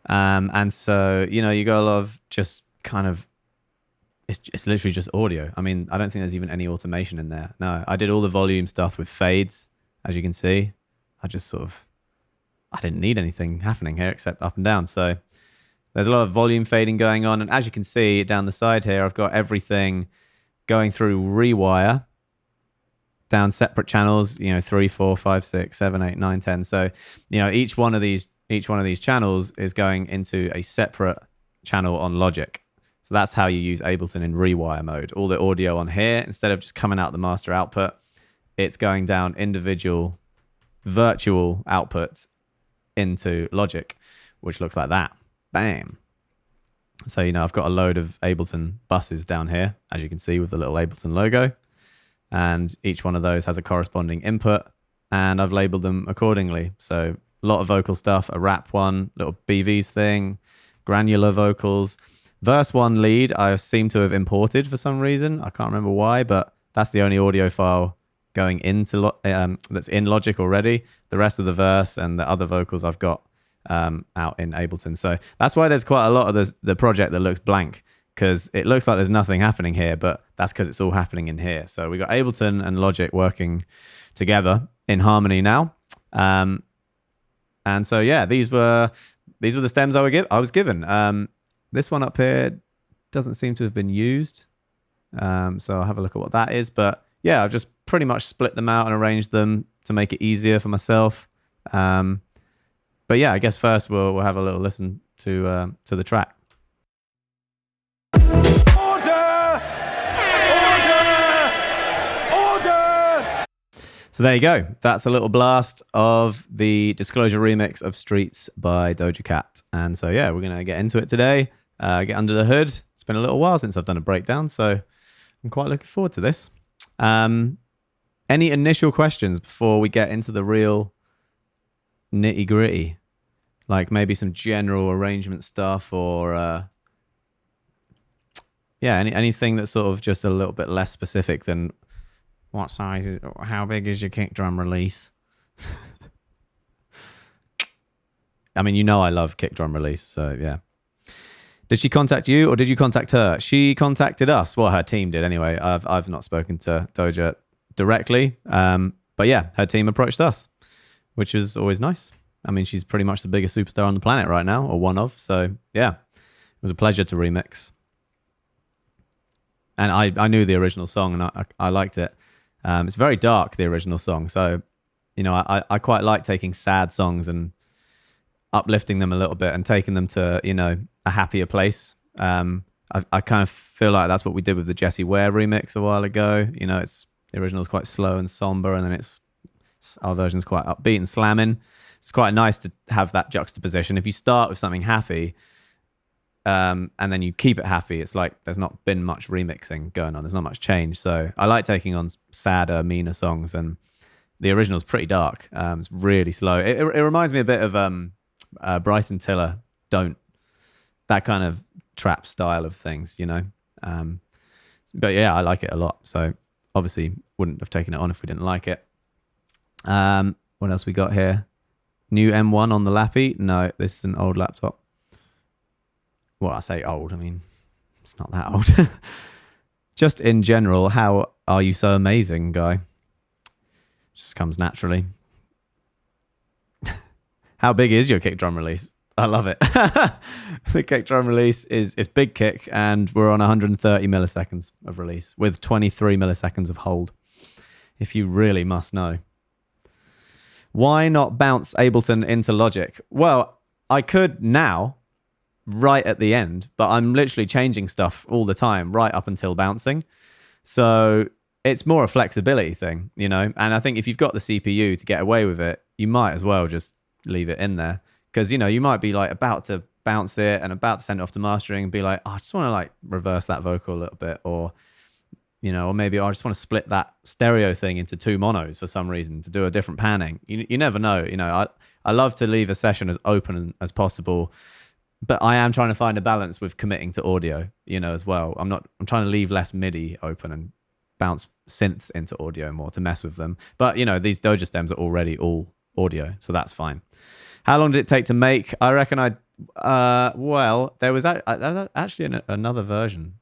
And so, you know, you got a lot of just kind of, it's literally just audio. I mean, I don't think there's even any automation in there. No, I did all the volume stuff with fades, as you can see. I just sort of, I didn't need anything happening here except up and down. So there's a lot of volume fading going on. And as you can see down the side here, I've got everything going through rewire down separate channels, you know, 3, 4, 5, 6, 7, 8, 9, 10. So, you know, each one of these channels is going into a separate channel on Logic. So that's how you use Ableton in rewire mode. All the audio on here, instead of just coming out the master output, it's going down individual virtual outputs into Logic, which looks like that. Bam. So, you know, I've got a load of Ableton buses down here, as you can see with the little Ableton logo. And each one of those has a corresponding input, and I've labeled them accordingly. So a lot of vocal stuff, a rap one, little BVs thing, granular vocals. Verse 1 lead, I seem to have imported for some reason. I can't remember why, but that's the only audio file going into that's in Logic already. The rest of the verse and the other vocals I've got out in Ableton. So that's why there's quite a lot of the project that looks blank, because it looks like there's nothing happening here, but that's because it's all happening in here. So we got Ableton and Logic working together in harmony now. And so, yeah, these were the stems I was given. This one up here doesn't seem to have been used. So I'll have a look at what that is. But yeah, I've just pretty much split them out and arranged them to make it easier for myself. But yeah, I guess first we'll have a little listen to the track. So there you go. That's a little blast of the Disclosure remix of Streets by Doja Cat. And so, yeah, we're going to get into it today, get under the hood. It's been a little while since I've done a breakdown, so I'm quite looking forward to this. Any initial questions before we get into the real nitty gritty? Like maybe some general arrangement stuff or, yeah, anything that's sort of just a little bit less specific than what size is, how big is your kick drum release? I mean, you know I love kick drum release, so yeah. Did she contact you or did you contact her? She contacted us. Well, her team did anyway. I've not spoken to Doja directly, but yeah, her team approached us, which is always nice. I mean, she's pretty much the biggest superstar on the planet right now, or one of. So yeah, it was a pleasure to remix. And I knew the original song and I liked it. It's very dark, the original song. So, you know, I quite like taking sad songs and uplifting them a little bit and taking them to, you know, a happier place. I kind of feel like that's what we did with the Jessie Ware remix a while ago. You know, the original is quite slow and somber, and then our version's quite upbeat and slamming. It's quite nice to have that juxtaposition. If you start with something happy, and then you keep it happy, it's like there's not been much remixing going on. There's not much change. So I like taking on sadder, meaner songs, and the original's pretty dark. It's really slow. It reminds me a bit of Bryson Tiller, Don't. That kind of trap style of things, you know. But yeah, I like it a lot. So obviously wouldn't have taken it on if we didn't like it. What else we got here? New M1 on the Lappy. No, this is an old laptop. Well, I say old, I mean, it's not that old. Just in general, how are you so amazing, guy? Just comes naturally. How big is your kick drum release? I love it. The kick drum release is big kick, and we're on 130 milliseconds of release with 23 milliseconds of hold, if you really must know. Why not bounce Ableton into Logic? Well, I could now, right at the end, but I'm literally changing stuff all the time right up until bouncing. So it's more a flexibility thing, you know. And I think if you've got the CPU to get away with it, you might as well just leave it in there, because, you know, you might be like about to bounce it and about to send it off to mastering and be like, oh, I just want to like reverse that vocal a little bit, or, you know, or maybe I just want to split that stereo thing into 2 monos for some reason to do a different panning. You never know, you know. I love to leave a session as open as possible, but I am trying to find a balance with committing to audio, you know, as well. I'm trying to leave less MIDI open and bounce synths into audio more to mess with them. But, you know, these Doja stems are already all audio, so that's fine. How long did it take to make? I reckon I Well, there was actually another version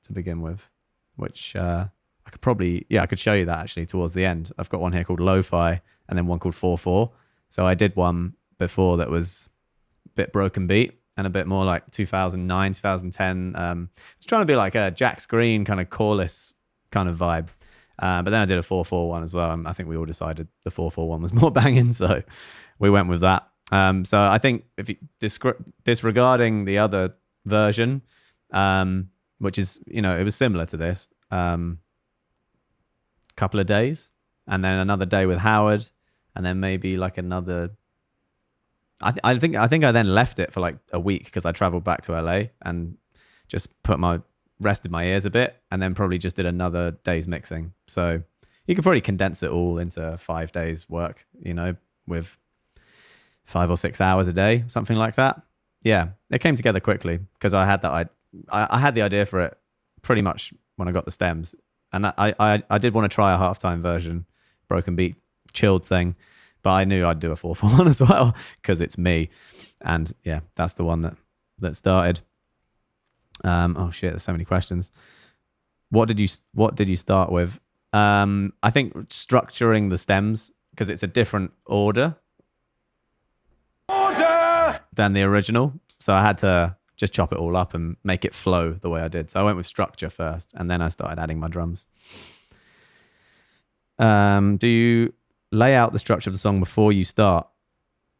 to begin with, which I could probably, yeah, I could show you that actually towards the end. I've got one here called Lo-Fi and then one called 4/4. So I did one before that was a bit broken beat and a bit more like 2009, 2010. It's trying to be like a Jax Green kind of chorus kind of vibe. But then I did a 4/4 one as well. And I think we all decided the 4/4 one was more banging. So we went with that. So I think if you disregarding the other version, which is, you know, it was similar to this, couple of days and then another day with Howard and then maybe like another. I think I then left it for like a week because I traveled back to LA and just rested my ears a bit and then probably just did another day's mixing. So you could probably condense it all into 5 days work, you know, with 5 or 6 hours a day, something like that. Yeah, it came together quickly because I had the idea for it pretty much when I got the stems, and I did want to try a halftime version, broken beat, chilled thing, but I knew I'd do a 4/4 one as well because it's me, and yeah, that's the one that started. Oh shit, there's so many questions. What did you start with? I think structuring the stems because it's a different order than the original. So I had to just chop it all up and make it flow the way I did. So I went with structure first and then I started adding my drums. Do you lay out the structure of the song before you start?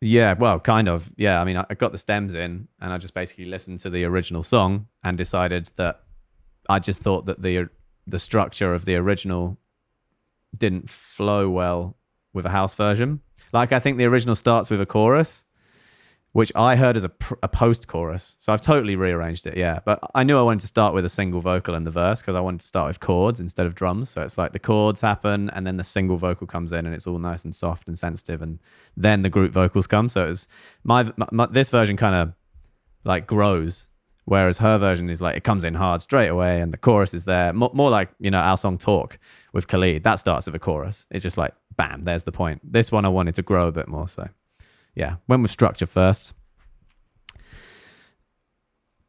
Yeah, well, kind of. Yeah, I mean, I got the stems in and I just basically listened to the original song and decided that I just thought that the structure of the original didn't flow well with a house version. Like, I think the original starts with a chorus, which I heard as a post-chorus. So I've totally rearranged it, yeah. But I knew I wanted to start with a single vocal in the verse because I wanted to start with chords instead of drums. So it's like the chords happen and then the single vocal comes in and it's all nice and soft and sensitive. And then the group vocals come. So it was this version kind of like grows, whereas her version is like it comes in hard straight away and the chorus is there. More like, you know, our song Talk with Khalid. That starts with a chorus. It's just like, bam, there's the point. This one I wanted to grow a bit more, so... yeah, went with structure first.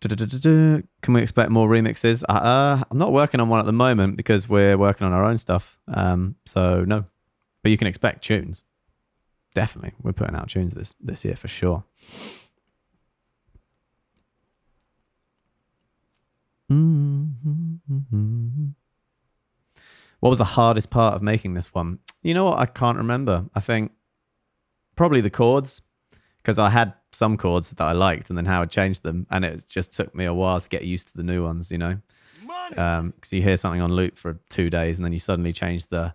Can we expect more remixes? I'm not working on one at the moment because we're working on our own stuff. So no, but you can expect tunes. Definitely, we're putting out tunes this year for sure. What was the hardest part of making this one? You know what? I can't remember. I think probably the chords, because I had some chords that I liked and then Howard changed them, and it just took me a while to get used to the new ones, you know, because you hear something on loop for 2 days and then you suddenly change the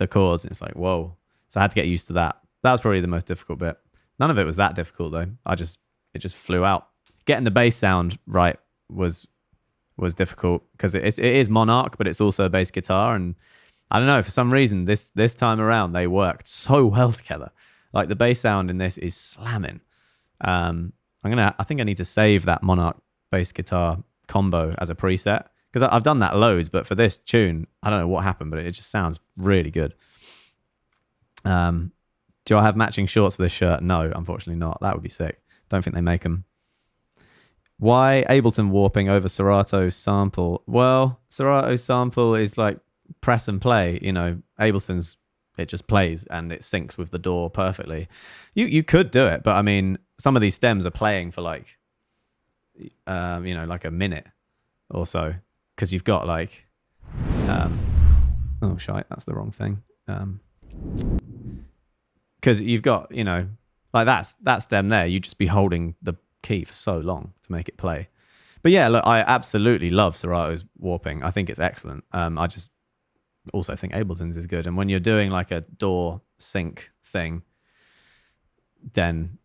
chords and it's like, whoa. So I had to get used to that. That was probably the most difficult bit. None of it was that difficult though. It just flew out. Getting the bass sound right was difficult because it is Monarch, but it's also a bass guitar, and I don't know, for some reason, this time around, they worked so well together. Like, the bass sound in this is slamming. I think I need to save that Monarch bass guitar combo as a preset, because I've done that loads, but for this tune, I don't know what happened, but it just sounds really good. Do I have matching shorts for this shirt? No, unfortunately not. That would be sick. Don't think they make them. Why Ableton warping over Serato sample? Well, Serato sample is like press and play, you know. Ableton's, it just plays and it syncs with the DAW perfectly. You could do it, but I mean, some of these stems are playing for like you know, like a minute or so, because you've got like oh shite, that's the wrong thing. Because you've got, you know, like that stem there, you just be holding the key for so long to make it play. But yeah, look, I absolutely love Serato's warping. I think it's excellent. I just also think Ableton's is good. And when you're doing like a DAW sync thing, then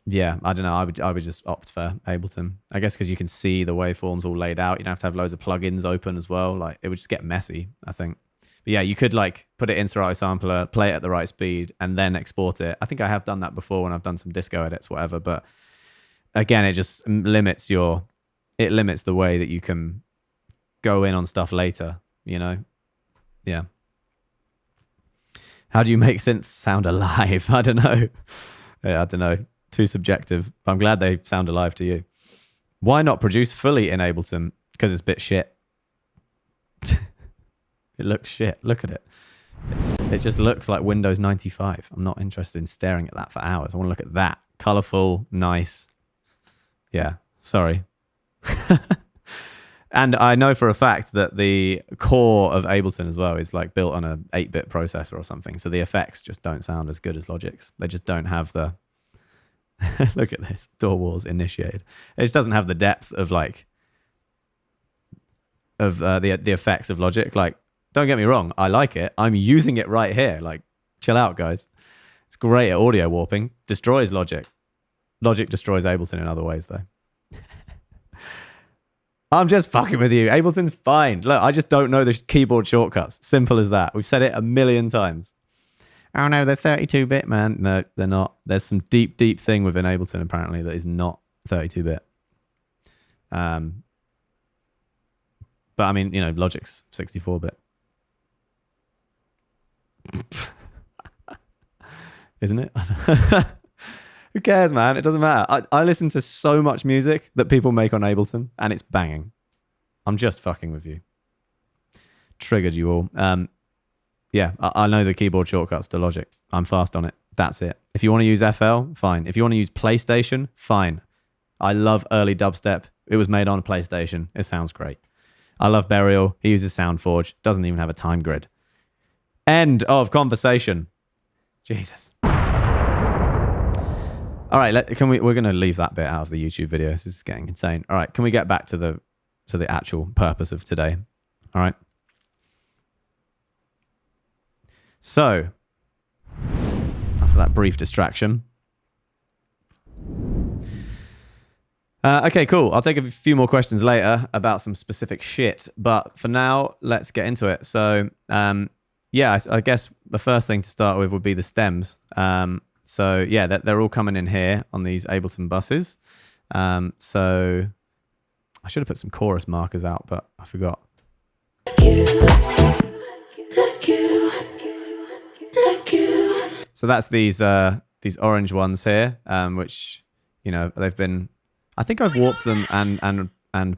yeah, I don't know. I would just opt for Ableton. I guess because you can see the waveforms all laid out. You don't have to have loads of plugins open as well. Like, it would just get messy, I think. But yeah, you could like put it in Serato Sampler, play it at the right speed, and then export it. I think I have done that before when I've done some disco edits, whatever. But again, it just limits the way that you can go in on stuff later, you know? Yeah. How do you make synths sound alive? I don't know. Yeah, I don't know. Too subjective. I'm glad they sound alive to you. Why not produce fully in Ableton? Because it's a bit shit. It looks shit. Look at it. It just looks like Windows 95. I'm not interested in staring at that for hours. I want to look at that. Colorful, nice. Yeah, sorry. And I know for a fact that the core of Ableton as well is like built on a 8-bit processor or something. So the effects just don't sound as good as Logic's. They just don't have the... Look at this. Door wars initiated. It just doesn't have the depth of like... of the effects of Logic. Like, don't get me wrong. I like it. I'm using it right here. Like, chill out, guys. It's great at audio warping. Destroys Logic. Logic destroys Ableton in other ways, though. I'm just fucking with you. Ableton's fine. Look, I just don't know the keyboard shortcuts. Simple as that. We've said it a million times. Oh no, they're 32-bit, man. No, they're not. There's some deep, deep thing within Ableton, apparently, that is not 32-bit. But I mean, you know, Logic's 64-bit. Isn't it? Who cares, man? It doesn't matter. I listen to so much music that people make on Ableton, and it's banging. I'm just fucking with you. Triggered you all. Yeah, I know the keyboard shortcuts to Logic. I'm fast on it. That's it. If you want to use FL, fine. If you want to use PlayStation, fine. I love early dubstep. It was made on a PlayStation. It sounds great. I love Burial. He uses SoundForge. Doesn't even have a time grid. End of conversation. Jesus. All right, we're going to leave that bit out of the YouTube video. This is getting insane. All right, can we get back to the actual purpose of today? All right. So, after that brief distraction. Okay, cool. I'll take a few more questions later about some specific shit. But for now, let's get into it. So, yeah, I guess the first thing to start with would be the stems. So yeah, they're all coming in here on these Ableton buses. So I should have put some chorus markers out, but I forgot. So that's these orange ones here, which, you know, they've been, I think I've warped them and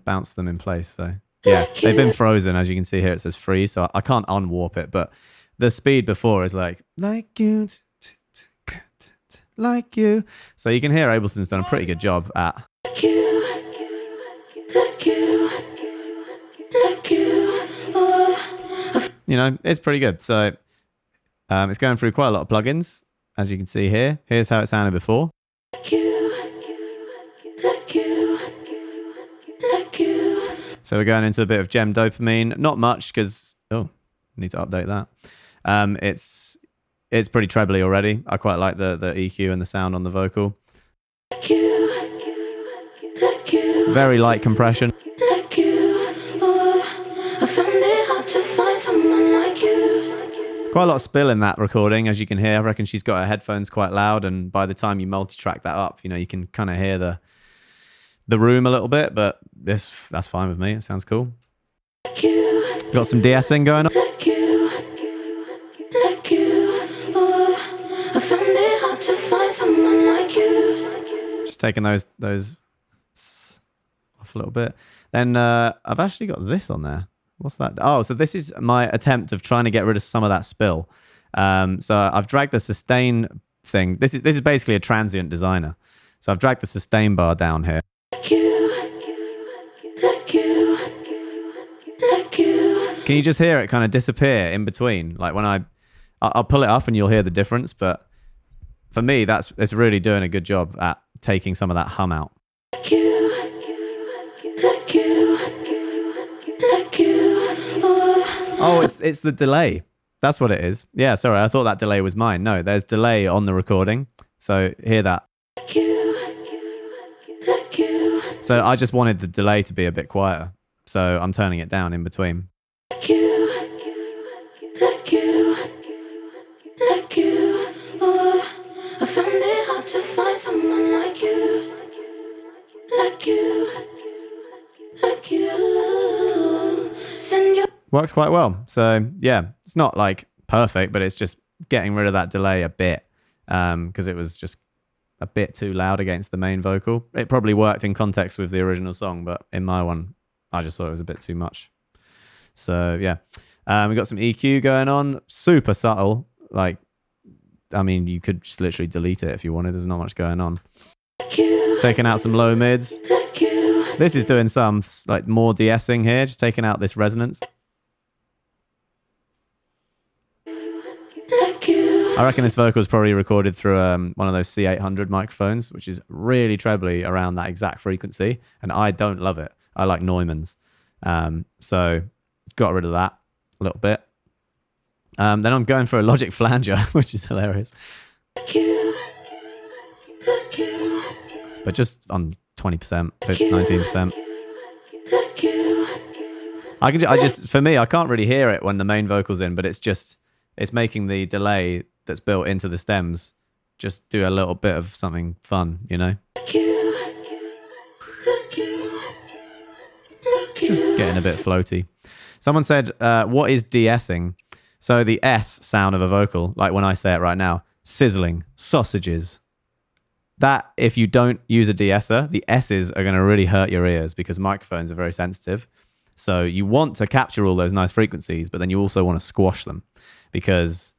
bounced them in place. So yeah, they've been frozen. As you can see here, it says freeze. So I can't unwarp it, but the speed before is like you, like you. So you can hear Ableton's done a pretty good job at. You know, it's pretty good. So it's going through quite a lot of plugins, as you can see here. Here's how it sounded before. So we're going into a bit of gem dopamine. Not much because, oh, need to update that. It's pretty trebly already. I quite like the EQ and the sound on the vocal. Very light compression. Quite a lot of spill in that recording, as you can hear. I reckon she's got her headphones quite loud, and by the time you multi-track that up, you know, you can kind of hear the room a little bit, but that's fine with me. It sounds cool. Got some de-essing going on. Just taking those off a little bit. Then I've actually got this on there. What's that? Oh, so this is my attempt of trying to get rid of some of that spill. So I've dragged the sustain thing. This is basically a transient designer. So I've dragged the sustain bar down here. Can you just hear it kind of disappear in between? Like when I'll pull it up and you'll hear the difference. But for me, it's really doing a good job at taking some of that hum out. Oh, it's the delay. That's what it is. Yeah, sorry, I thought that delay was mine. No, there's delay on the recording. So hear that. So I just wanted the delay to be a bit quieter. So I'm turning it down in between. Works quite well. So yeah, it's not like perfect, but it's just getting rid of that delay a bit because it was just a bit too loud against the main vocal. It probably worked in context with the original song, but in my one, I just thought it was a bit too much. So yeah, we got some EQ going on, super subtle. Like, I mean, you could just literally delete it if you wanted. There's not much going on. Taking out some low mids. This is doing some like more de-essing here, just taking out this resonance. I reckon this vocal is probably recorded through one of those C800 microphones, which is really trebly around that exact frequency, and I don't love it. I like Neumann's, so got rid of that a little bit. Then I'm going for a Logic flanger, which is hilarious, but just on 20%, 19%. For me, I can't really hear it when the main vocal's in, but it's making the delay that's built into the stems just do a little bit of something fun, you know? Just getting a bit floaty. Someone said, what is de-essing? So the S sound of a vocal, like when I say it right now, sizzling, sausages. That, if you don't use a de-esser, the S's are going to really hurt your ears because microphones are very sensitive. So you want to capture all those nice frequencies, but then you also want to squash them because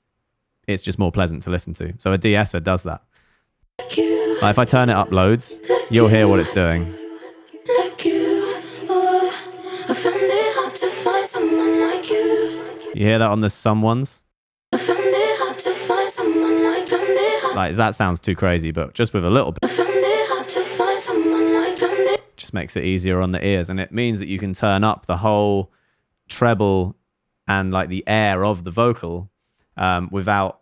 it's just more pleasant to listen to. So a de-esser does that. Like if I turn it up loads, you'll hear what it's doing. You hear that on the some ones? Like, that sounds too crazy, but just with a little bit, just makes it easier on the ears. And it means that you can turn up the whole treble and like the air of the vocal without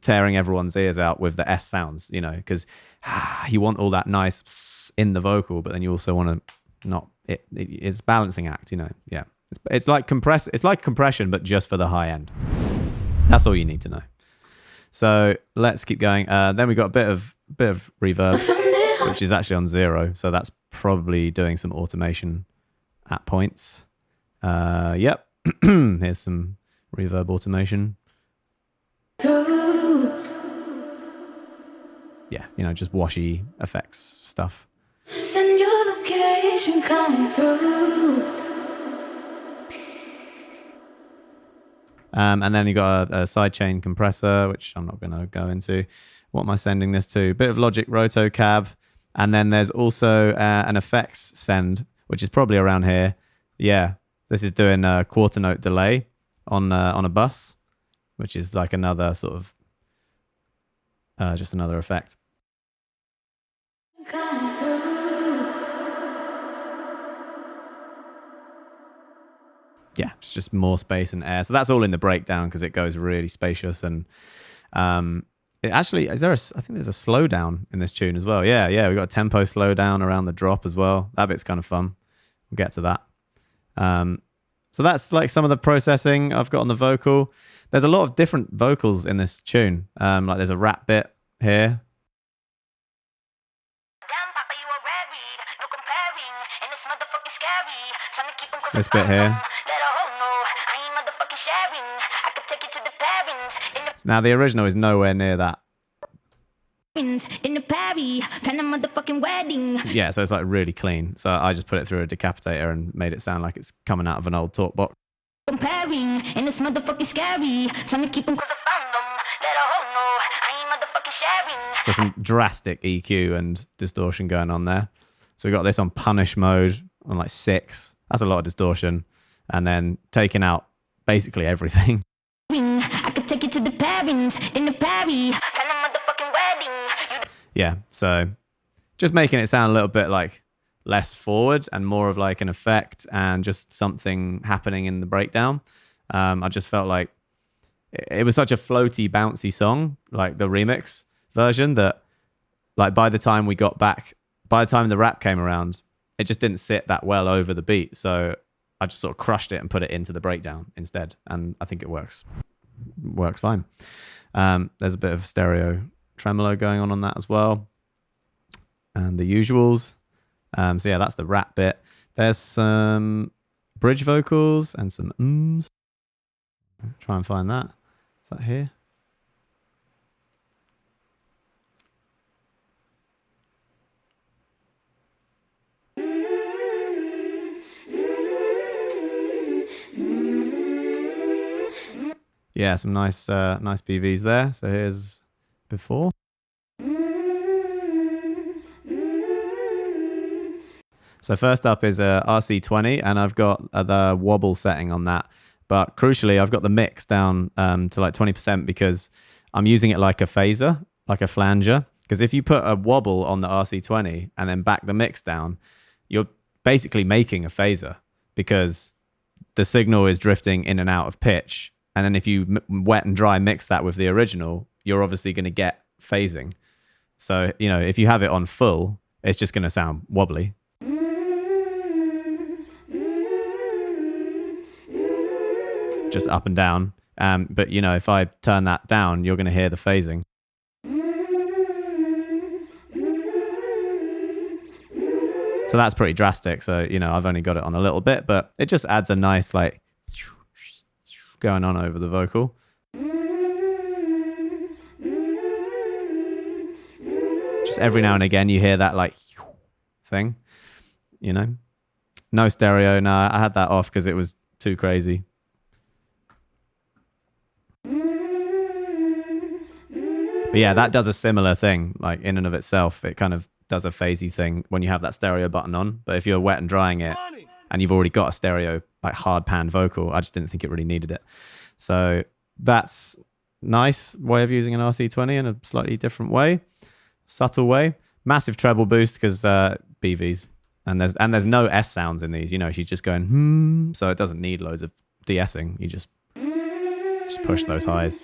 tearing everyone's ears out with the S sounds, you know, because you want all that nice pss in the vocal, but then you also want to not, it's balancing act, you know. Yeah. It's like compression, but just for the high end. That's all you need to know. So let's keep going. Then we got a bit of reverb, which is actually on 0. So that's probably doing some automation at points. Yep. Here's some reverb automation. Yeah, you know, just washy effects stuff. Send your location coming through. And then you got a sidechain compressor, which I'm not going to go into. What am I sending this to? Bit of Logic Roto Cab. And then there's also an effects send, which is probably around here. Yeah, this is doing a quarter note delay on a bus, which is like another sort of, just another effect. Yeah, it's just more space and air. So that's all in the breakdown because it goes really spacious. And it actually, I think there's a slowdown in this tune as well. Yeah, we got a tempo slowdown around the drop as well. That bit's kind of fun. We'll get to that. So that's like some of the processing I've got on the vocal. There's a lot of different vocals in this tune. Like there's a rap bit here. This bit here. Now the original is nowhere near that. Yeah, so it's like really clean. So I just put it through a decapitator and made it sound like it's coming out of an old talk box. So some drastic EQ and distortion going on there. So we got this on punish mode on like 6. That's a lot of distortion. And then taking out basically everything. Yeah, so just making it sound a little bit like less forward and more of like an effect and just something happening in the breakdown. I just felt like it was such a floaty, bouncy song, like the remix version, that like by the time the rap came around, it just didn't sit that well over the beat. So I just sort of crushed it and put it into the breakdown instead. And I think it works fine. There's a bit of stereo tremolo going on that as well. And the usuals. So yeah, that's the rap bit. There's some bridge vocals and some ums. Try and find that. Is that here? Yeah, some nice nice BVs there. So here's before. So first up is a RC20, and I've got the wobble setting on that. But crucially, I've got the mix down to like 20% because I'm using it like a phaser, like a flanger. Because if you put a wobble on the RC20 and then back the mix down, you're basically making a phaser because the signal is drifting in and out of pitch. And then if you wet and dry mix that with the original, you're obviously going to get phasing. So, you know, if you have it on full, it's just going to sound wobbly. Just up and down. But, you know, if I turn that down, you're going to hear the phasing. So that's pretty drastic. So, you know, I've only got it on a little bit, but it just adds a nice, like, going on over the vocal. Just every now and again, you hear that, like, thing, you know? No stereo. No, I had that off because it was too crazy. But yeah, that does a similar thing, like in and of itself. It kind of does a phasey thing when you have that stereo button on. But if you're wet and drying it and you've already got a stereo, like hard pan vocal, I just didn't think it really needed it. So that's nice way of using an RC20 in a slightly different way, subtle way. Massive treble boost because BVs. And there's no S sounds in these. You know, she's just going, so it doesn't need loads of de-essing. You just push those highs.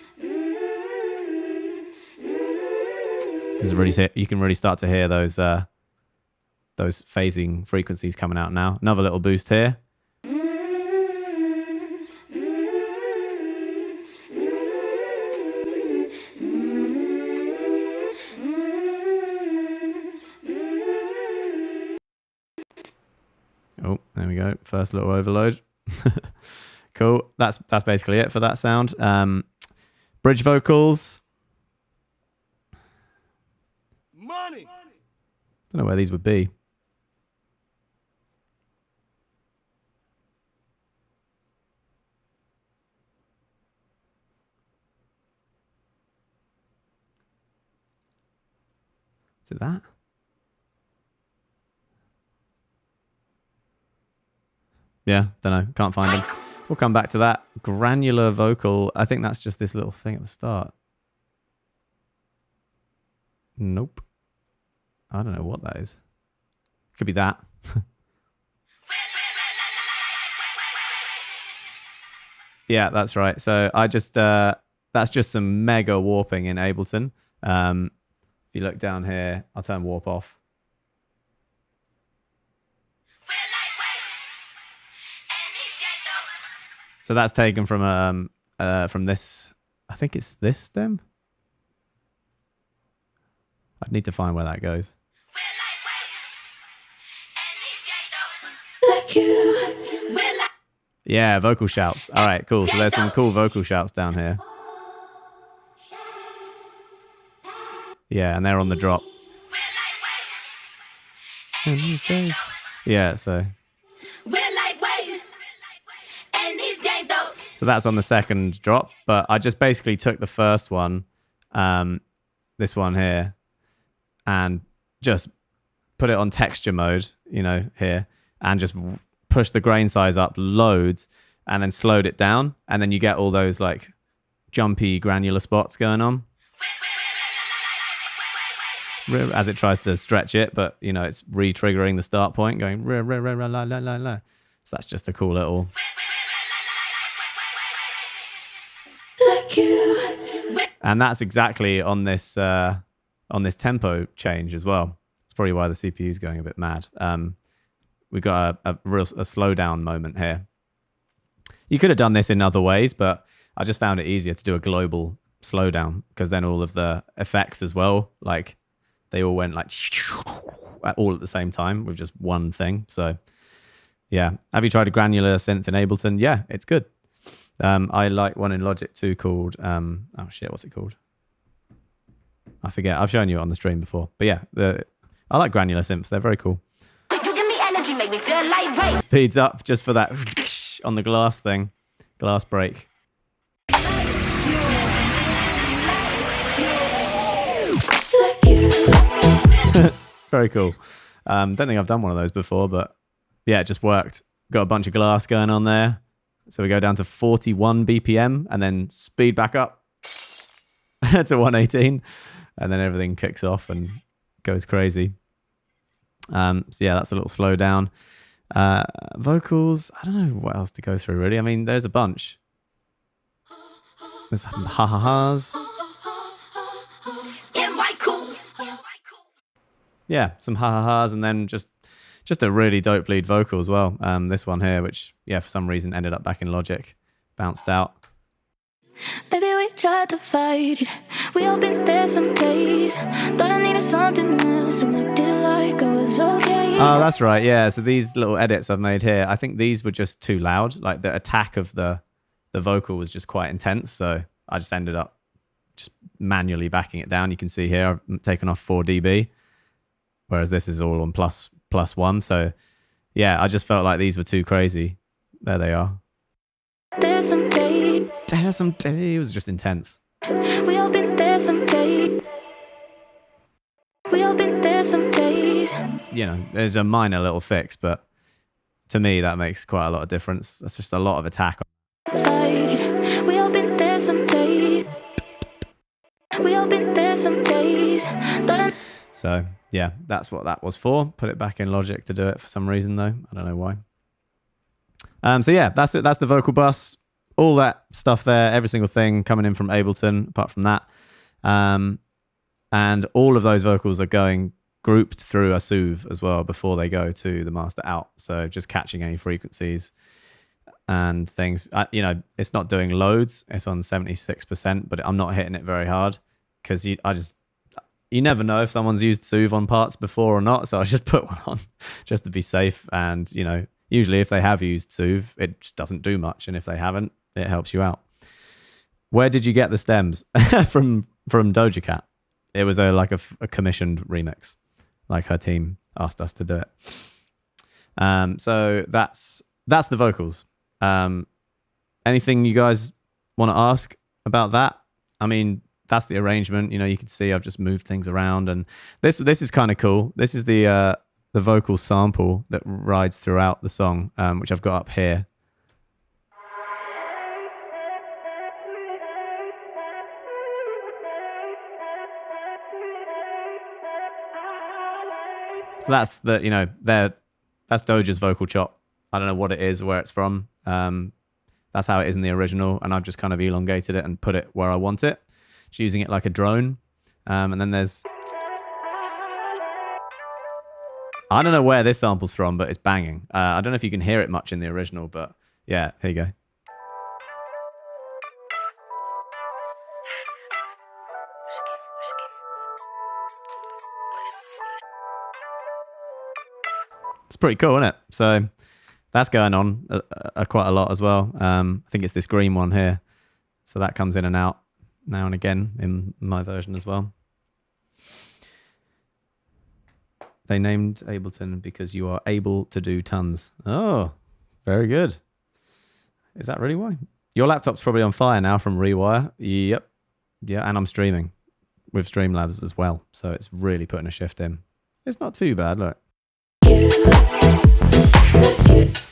This is really, you can really start to hear those phasing frequencies coming out now. Another little boost here. Oh, there we go. First little overload. Cool. That's basically it for that sound. Bridge vocals. Money. Don't know where these would be. Is it that? Yeah, don't know. Can't find them. We'll come back to that. Granular vocal. I think that's just this little thing at the start. Nope. I don't know what that is. Could be that. Yeah, that's right. So I just, that's just some mega warping in Ableton. If you look down here, I'll turn warp off. So that's taken from this, I think it's this stem. I'd need to find where that goes. Yeah, vocal shouts. All right, cool. So there's some cool vocal shouts down here. Yeah, and they're on the drop. Yeah, so. So that's on the second drop, but I just basically took the first one, this one here, and just put it on texture mode, you know, here, and just push the grain size up loads, and then slowed it down, and then you get all those like jumpy granular spots going on as it tries to stretch it, but you know, it's re-triggering the start point, going so that's just a cool little. And that's exactly on this tempo change as well. It's probably why the CPU is going a bit mad. We've got a slowdown moment here. You could have done this in other ways, but I just found it easier to do a global slowdown because then all of the effects as well, like they all went like all at the same time with just one thing. So yeah, have you tried a granular synth in Ableton? Yeah, it's good. I like one in Logic too called, oh shit, what's it called? I forget. I've shown you it on the stream before. But yeah, I like granular synths. They're very cool. You give me energy, make me feel lightweight. Speeds up just for that on the glass thing. Glass break. Very cool. Don't think I've done one of those before, but yeah, it just worked. Got a bunch of glass going on there. So we go down to 41 BPM and then speed back up to 118. And then everything kicks off and goes crazy. So yeah, that's a little slow down. Vocals, I don't know what else to go through really. I mean, there's a bunch. There's ha-ha-has. Yeah, some ha-ha-has and then just a really dope lead vocal as well. This one here, which, yeah, for some reason ended up back in Logic. Bounced out. Baby, we tried to fight it. We all been there some days. Thought I needed something else and acted like I was okay. Oh, that's right. Yeah, so these little edits I've made here, I think these were just too loud. Like the attack of the vocal was just quite intense. So I just ended up just manually backing it down. You can see here I've taken off 4 dB, whereas this is all on plus 1. So yeah, I just felt like these were too crazy. There they are. There's some days. It was just intense. We all been there some days. We all been there some days. You know, there's a minor little fix, but to me that makes quite a lot of difference. That's just a lot of attack. Fight it. We all been there some days. We all been there some days. So yeah, that's what that was for. Put it back in Logic to do it for some reason though. I don't know why. So yeah, that's it. That's the vocal bus. All that stuff there, every single thing coming in from Ableton, apart from that. And all of those vocals are going grouped through a Soothe as well before they go to the master out. So just catching any frequencies and things. You know, it's not doing loads. It's on 76%, but I'm not hitting it very hard because you never know if someone's used Soothe on parts before or not. So I just put one on just to be safe. And, you know, usually if they have used Soothe, it just doesn't do much. And if they haven't, it helps you out. Where did you get the stems? from Doja Cat. It was a commissioned remix. Like her team asked us to do it. So that's the vocals. Anything you guys want to ask about that? I mean, that's the arrangement. You know, you can see I've just moved things around, and this is kind of cool. This is the vocal sample that rides throughout the song, which I've got up here. So that's that's Doja's vocal chop. I don't know what it is, where it's from. That's how it is in the original, and I've just kind of elongated it and put it where I want it. Just using it like a drone. And then there's... I don't know where this sample's from, but it's banging. I don't know if you can hear it much in the original, but yeah, here you go. It's pretty cool, isn't it? So that's going on quite a lot as well. I think it's this green one here. So that comes in and out now and again in my version as well. They named Ableton because you are able to do tons. Oh, very good. Is that really why? Your laptop's probably on fire now from Rewire. Yep. Yeah, and I'm streaming with Streamlabs as well. So it's really putting a shift in. It's not too bad, look.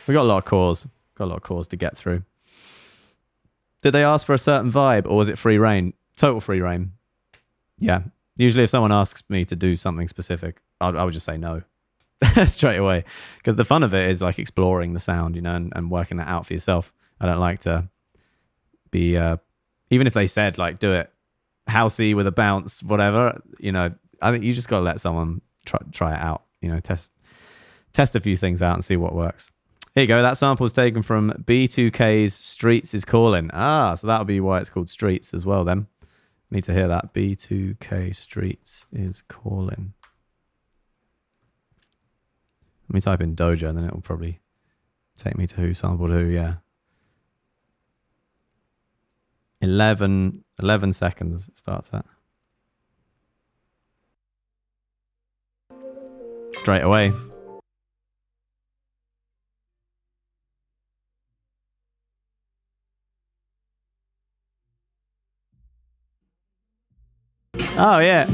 We got a lot of cores. Got a lot of cores to get through. Did they ask for a certain vibe, or was it free reign? Total free reign. Yeah. Usually if someone asks me to do something specific, I would just say no straight away. Because the fun of it is like exploring the sound, you know, and working that out for yourself. I don't like to be, even if they said like do it housey with a bounce, whatever, you know, I think you just got to let someone try it out, you know, test a few things out and see what works. Here you go. That sample is taken from B2K's Streets is Calling. Ah, so that'll be why it's called Streets as well then. Need to hear that. B2K Streets is Calling. Let me type in Doja and then it will probably take me to who sampled who, yeah. 11 seconds it starts at. Straight away. Oh yeah,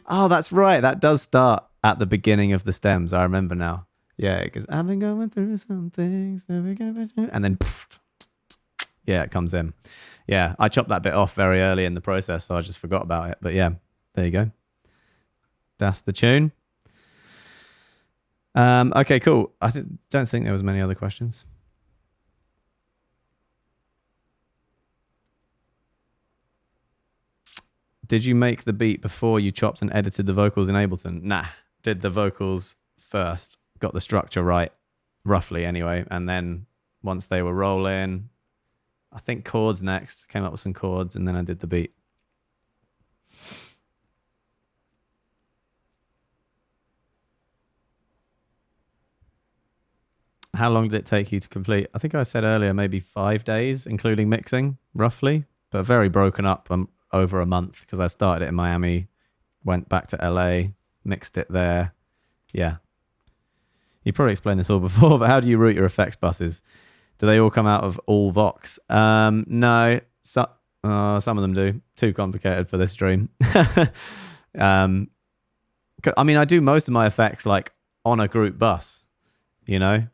Oh, that's right. That does start at the beginning of the stems. I remember now. Yeah, because I've been going through some things. And then, yeah, it comes in. Yeah, I chopped that bit off very early in the process, so I just forgot about it. But yeah, there you go. That's the tune. Okay, cool. I don't think there was many other questions. Did you make the beat before you chopped and edited the vocals in Ableton? Nah, did the vocals first, got the structure right, roughly anyway, and then once they were rolling, I think chords next, came up with some chords, and then I did the beat. How long did it take you to complete? I think I said earlier, maybe 5 days, including mixing, roughly, but very broken up over a month because I started it in Miami, went back to LA, mixed it there. Yeah. You probably explained this all before, but how do you route your effects buses? Do they all come out of all Vox? No, some of them do. Too complicated for this stream. I mean, I do most of my effects like on a group bus, you know,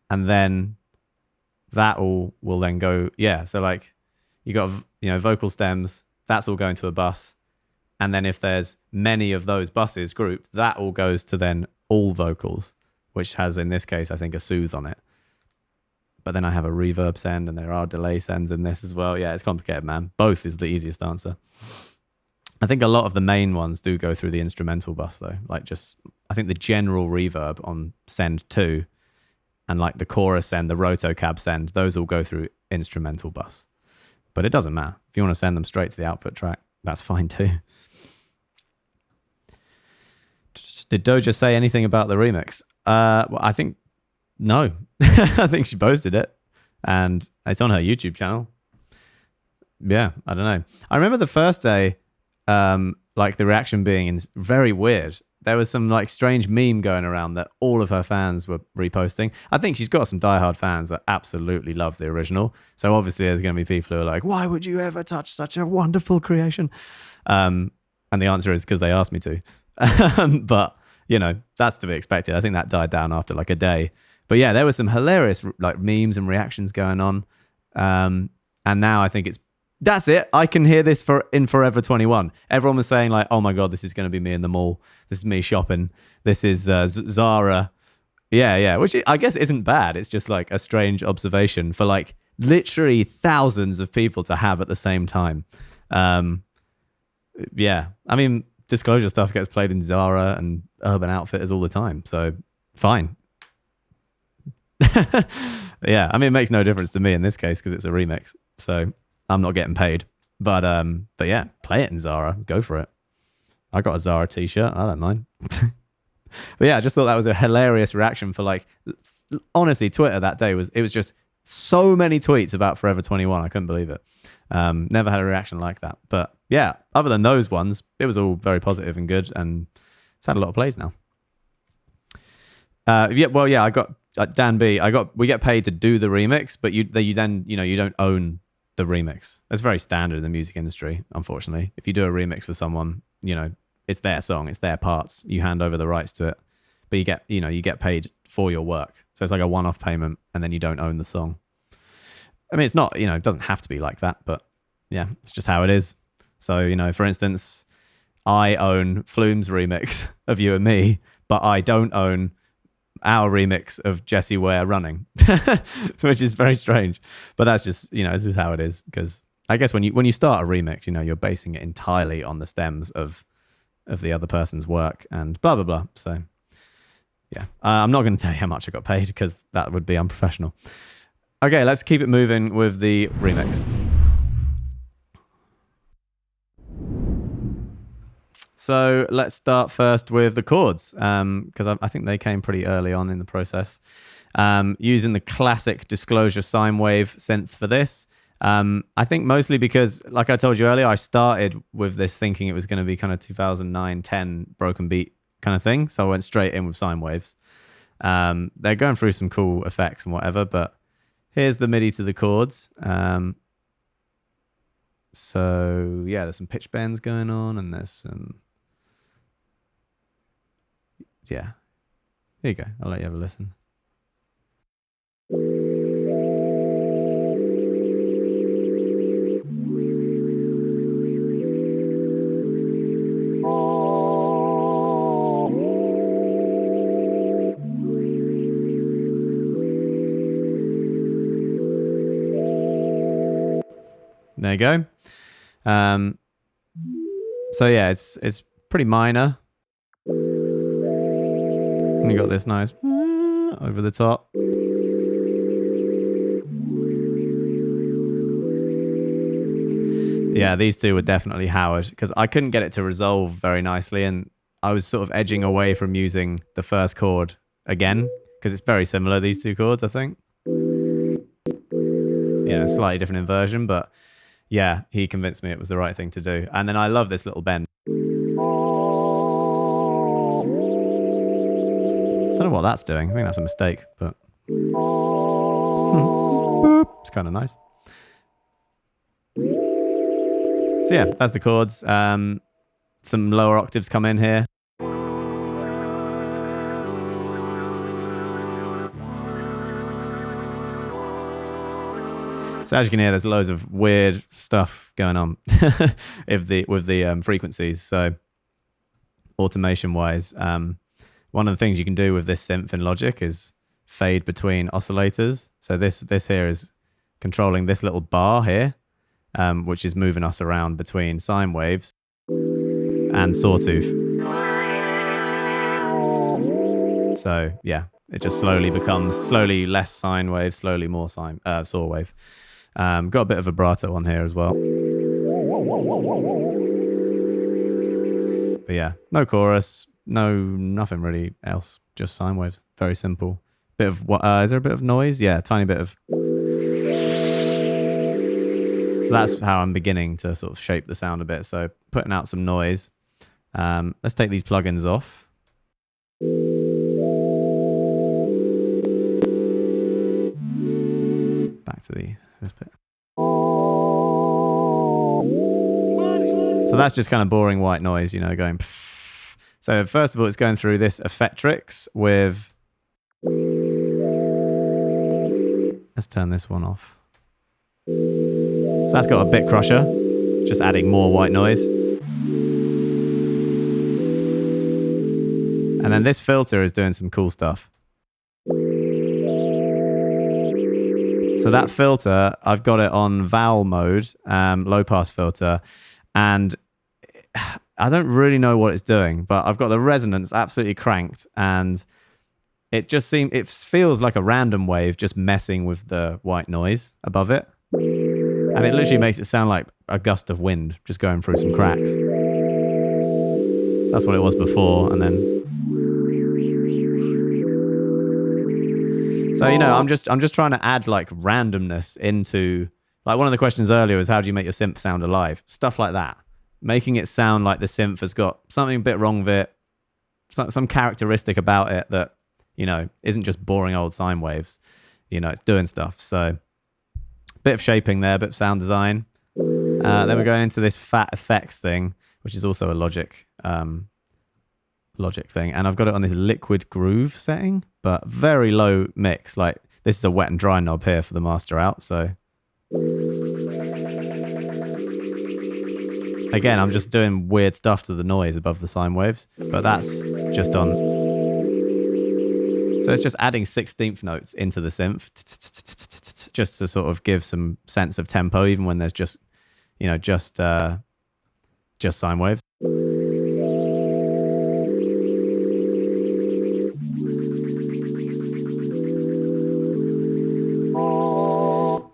and then that all will then go. Yeah, so like you got vocal stems. That's all going to a bus, and then if there's many of those buses grouped, that all goes to then all vocals, which has in this case I think a soothe on it. But then I have a reverb send and there are delay sends in this as well. Yeah, it's complicated, man. Both is the easiest answer. I think a lot of the main ones do go through the instrumental bus though. Like I think the general reverb on send 2 and like the chorus send, the rotocab send, those all go through instrumental bus. But it doesn't matter. If you want to send them straight to the output track, that's fine too. Did Doja say anything about the remix? Well, I think no. I think she posted it and it's on her YouTube channel. Yeah, I don't know. I remember the first day, like the reaction being very weird. There was some like strange meme going around that all of her fans were reposting. I think she's got some diehard fans that absolutely love the original. So obviously there's going to be people who are like, why would you ever touch such a wonderful creation? And the answer is because they asked me to. But, you know, that's to be expected. I think that died down after like a day. But yeah, there was some hilarious like memes and reactions going on. And now I think that's it. I can hear this in Forever 21. Everyone was saying like, oh my God, this is going to be me in the mall. This is me shopping. This is Zara. Yeah. Which I guess isn't bad. It's just like a strange observation for like literally thousands of people to have at the same time. Yeah. I mean, Disclosure stuff gets played in Zara and Urban Outfitters all the time. So fine. Yeah, I mean, it makes no difference to me in this case because it's a remix, so I'm not getting paid. But yeah, play it in Zara, go for it. I got a Zara t-shirt, I don't mind. But yeah, I just thought that was a hilarious reaction for like, honestly, Twitter that day it was just so many tweets about Forever 21. I couldn't believe it. Never had a reaction like that. But yeah, other than those ones, it was all very positive and good, and it's had a lot of plays now. Yeah, I got Dan B. We get paid to do the remix, but you then you don't own the remix. That's very standard in the music industry, unfortunately. If you do a remix for someone, it's their song, it's their parts. You hand over the rights to it, but you get paid for your work. So it's like a one-off payment, and then you don't own the song. I mean, it's not, it doesn't have to be like that, but yeah, it's just how it is. So, for instance, I own Flume's remix of You and Me, but I don't own our remix of Jessie Ware Running, which is very strange. But that's just, this is how it is. Because I guess when you start a remix, you're basing it entirely on the stems of the other person's work and blah, blah, blah. So yeah, I'm not going to tell you how much I got paid because that would be unprofessional. Okay, let's keep it moving with the remix. So let's start first with the chords, because I think they came pretty early on in the process. Using the classic Disclosure sine wave synth for this. I think mostly because, like I told you earlier, I started with this thinking it was going to be kind of 2009-10 broken beat kind of thing. So I went straight in with sine waves. They're going through some cool effects and whatever, but here's the MIDI to the chords. So yeah, there's some pitch bends going on, and there's some. Yeah, here you go. I'll let you have a listen. There you go. So yeah, it's pretty minor. And you got this nice over the top. Yeah, these two were definitely Howard because I couldn't get it to resolve very nicely, and I was sort of edging away from using the first chord again because it's very similar, these two chords, I think. Yeah, slightly different inversion, but yeah, he convinced me it was the right thing to do. And then I love this little bend. I don't know what that's doing. I think that's a mistake, but it's kind of nice. So yeah, that's the chords. Some lower octaves come in here. So as you can hear, there's loads of weird stuff going on with the frequencies. So automation-wise, one of the things you can do with this synth in Logic is fade between oscillators. So this here is controlling this little bar here, which is moving us around between sine waves and sawtooth. So yeah, it just slowly becomes less sine wave, slowly more saw wave. Got a bit of vibrato on here as well. But yeah, no chorus, nothing really else, just sine waves. Very simple. Bit of what? Is there a bit of noise? Yeah, a tiny bit of. So that's how I'm beginning to sort of shape the sound a bit. So putting out some noise. Let's take these plugins off. Back to this bit. So that's just kind of boring white noise, you know, going. Pff. So first of all, it's going through this Effectrix with. Let's turn this one off. So that's got a bit crusher, just adding more white noise. And then this filter is doing some cool stuff. So that filter, I've got it on vowel mode, low pass filter, and I don't really know what it's doing, but I've got the resonance absolutely cranked, and it feels like a random wave just messing with the white noise above it. And it literally makes it sound like a gust of wind just going through some cracks. So that's what it was before, and then. So, you know, I'm just trying to add like randomness into, like one of the questions earlier was how do you make your synth sound alive? Stuff like that. Making it sound like the synth has got something a bit wrong with it, some characteristic about it that, you know, isn't just boring old sine waves. You know, it's doing stuff. So bit of shaping there, bit of sound design. Then we're going into this fat effects thing, which is also a Logic thing, and I've got it on this liquid groove setting, but very low mix. Like this is a wet and dry knob here for the master out. So again, I'm just doing weird stuff to the noise above the sine waves, but that's just on. So it's just adding 16th notes into the synth, just to sort of give some sense of tempo, even when there's just, you know, just sine waves.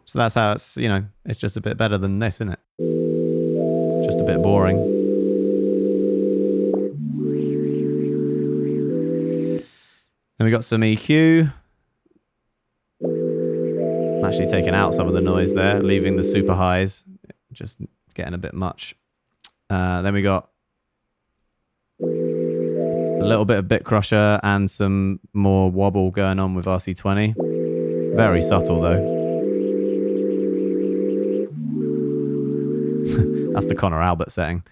So that's how it's, you know, it's just a bit better than this, isn't it? Just a bit boring. Then we got some EQ. I'm actually taking out some of the noise there, leaving the super highs, just getting a bit much. Then we got a little bit of bit crusher and some more wobble going on with RC20. Very subtle though. That's the Conor Albert setting.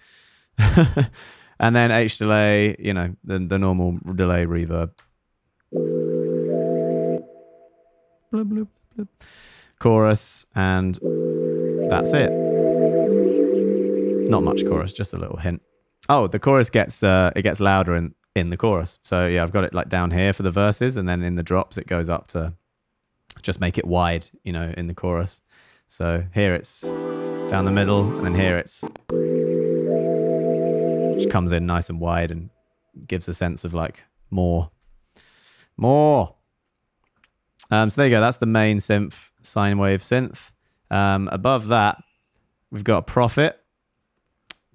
And then H delay, you know, the normal delay reverb. Bloop, bloop, bloop. Chorus, and that's it. Not much chorus, just a little hint. Oh, the chorus gets louder in the chorus. So yeah, I've got it like down here for the verses, and then in the drops it goes up to just make it wide, you know, in the chorus. So here it's down the middle, and then here it's just comes in nice and wide and gives a sense of like more. So there you go. That's the main synth, sine wave synth. Above that, we've got a Prophet.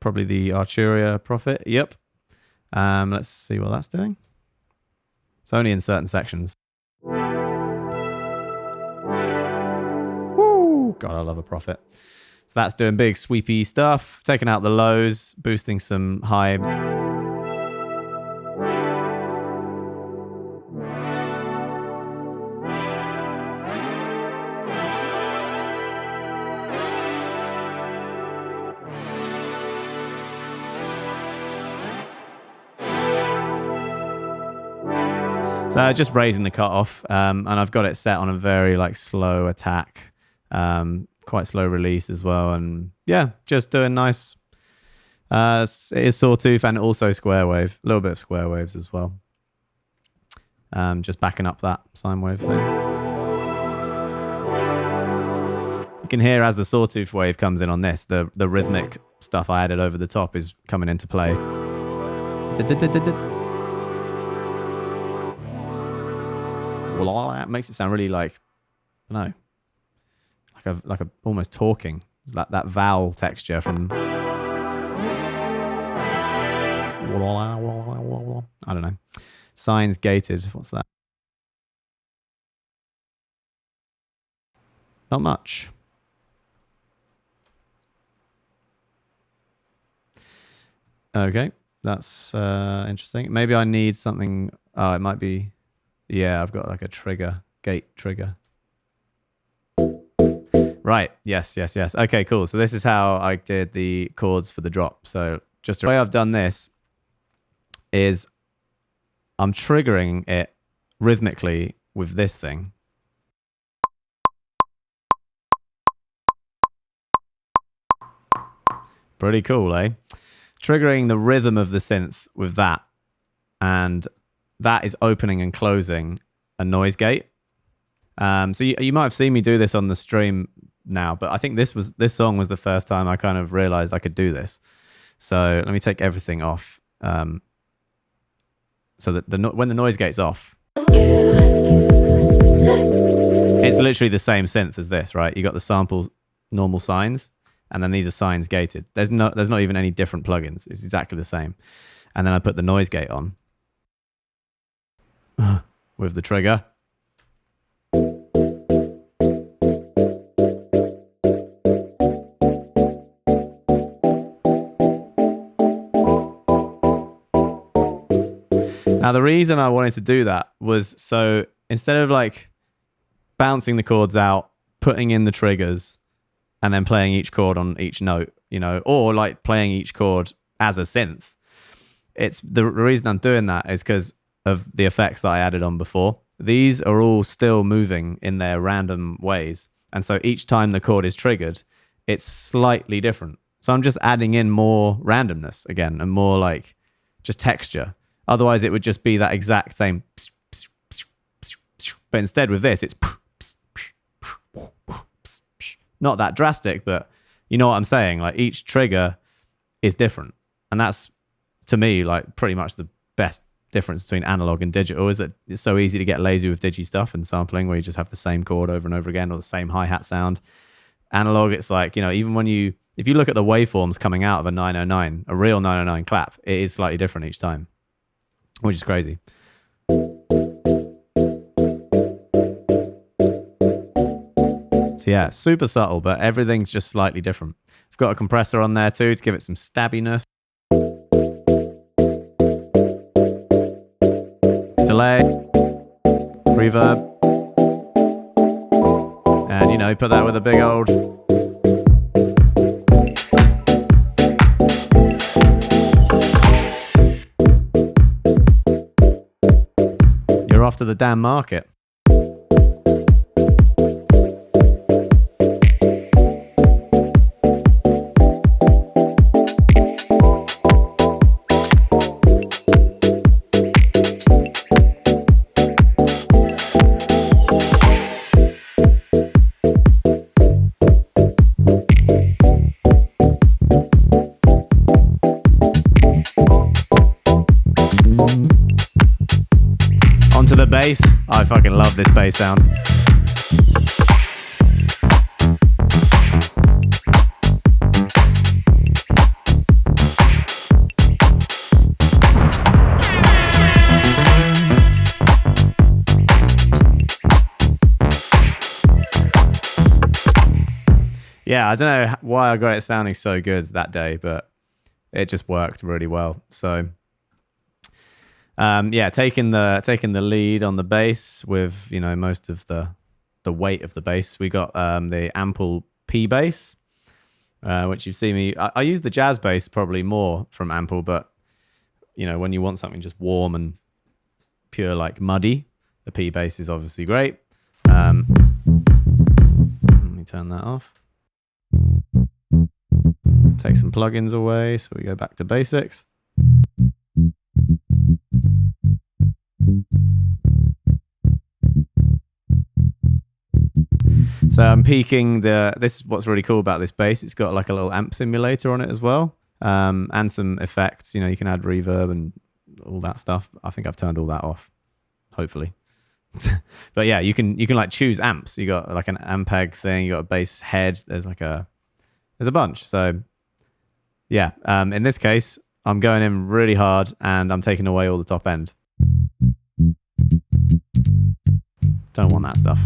Probably the Arturia Prophet. Yep. Let's see what that's doing. It's only in certain sections. Woo! God, I love a Prophet. So that's doing big sweepy stuff, taking out the lows, boosting some high. So just raising the cutoff, and I've got it set on a very like slow attack, quite slow release as well, and yeah, just doing nice. It is sawtooth and also square wave, a little bit of square waves as well. Just backing up that sine wave thing. You can hear as the sawtooth wave comes in on this, the rhythmic stuff I added over the top is coming into play. It makes it sound really like, I don't know, like a almost talking. It's like that vowel texture from. I don't know. Signs gated. What's that? Not much. Okay, that's interesting. Maybe I need something. Oh, it might be. Yeah, I've got like a trigger, gate trigger. Right, yes. Okay, cool. So this is how I did the chords for the drop. So just the way I've done this is I'm triggering it rhythmically with this thing. Pretty cool, eh? Triggering the rhythm of the synth with that, and that is opening and closing a noise gate. So you might have seen me do this on the stream now, but I think this song was the first time I kind of realized I could do this. So let me take everything off. So that when the noise gate's off, it's literally the same synth as this, right? You got the sample normal signs, and then these are signs gated. There's not even any different plugins. It's exactly the same. And then I put the noise gate on with the trigger. Now, the reason I wanted to do that was so instead of like bouncing the chords out, putting in the triggers, and then playing each chord on each note, you know, or like playing each chord as a synth, it's the reason I'm doing that is because of the effects that I added on before. These are all still moving in their random ways. And so each time the chord is triggered, it's slightly different. So I'm just adding in more randomness again and more like just texture. Otherwise, it would just be that exact same. But instead with this, it's not that drastic, but you know what I'm saying? Like each trigger is different. And that's, to me, like pretty much the best difference between analog and digital, is that it's so easy to get lazy with digi stuff and sampling where you just have the same chord over and over again or the same hi-hat sound. Analog, it's like, you know, even if you look at the waveforms coming out of a 909, a real 909 clap, it is slightly different each time, which is crazy. So yeah, super subtle, but everything's just slightly different. I've got a compressor on there too to give it some stabbiness. Delay, reverb, and you know, put that with a big old. off to the damn market. Onto the bass. I fucking love this bass sound. Yeah, I don't know why I got it sounding so good that day, but it just worked really well. So yeah, taking the lead on the bass with, you know, most of the weight of the bass. We got the Ample P bass, which you've seen me. I use the jazz bass probably more from Ample, but you know, when you want something just warm and pure like muddy, the P bass is obviously great. Let me turn that off. Take some plugins away, so we go back to basics. So I'm peaking this is what's really cool about this bass. It's got like a little amp simulator on it as well, and some effects. You know, you can add reverb and all that stuff. I think I've turned all that off, hopefully. But yeah, you can like choose amps. You got like an Ampeg thing. You got a bass head. There's a bunch. So yeah, in this case, I'm going in really hard and I'm taking away all the top end. Don't want that stuff.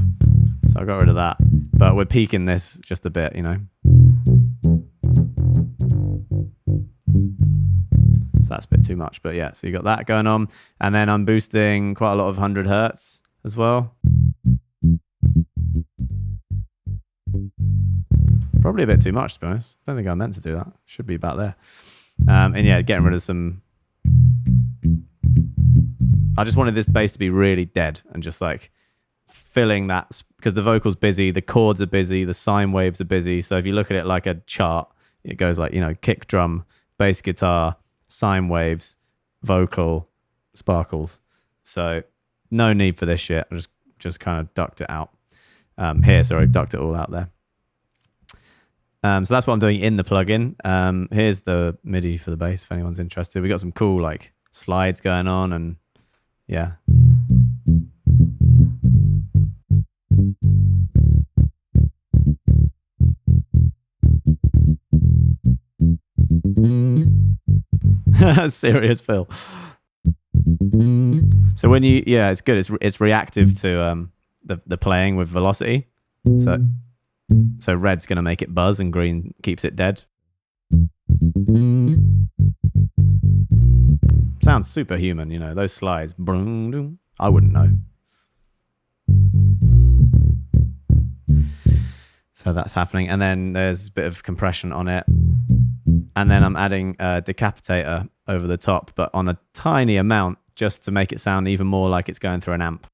So I got rid of that. But we're peaking this just a bit, you know. So that's a bit too much. But yeah, so you got that going on. And then I'm boosting quite a lot of 100 hertz as well. Probably a bit too much, to be honest. I don't think I meant to do that. Should be about there. And yeah, getting rid of some... I just wanted this bass to be really dead and just like filling that, because the vocal's busy, the chords are busy, the sine waves are busy. So if you look at it like a chart, it goes like, you know, kick drum, bass guitar, sine waves, vocal, sparkles. So no need for this shit. I just kind of ducked it out. Ducked it all out there. So that's what I'm doing in the plugin. Here's the MIDI for the bass if anyone's interested. We got some cool like slides going on, and yeah. Serious Phil. So when you, yeah, it's good. It's reactive to the playing with velocity. So red's going to make it buzz and green keeps it dead. Sounds superhuman, you know, those slides. I wouldn't know. So that's happening. And then there's a bit of compression on it. And then I'm adding a decapitator over the top, but on a tiny amount, just to make it sound even more like it's going through an amp.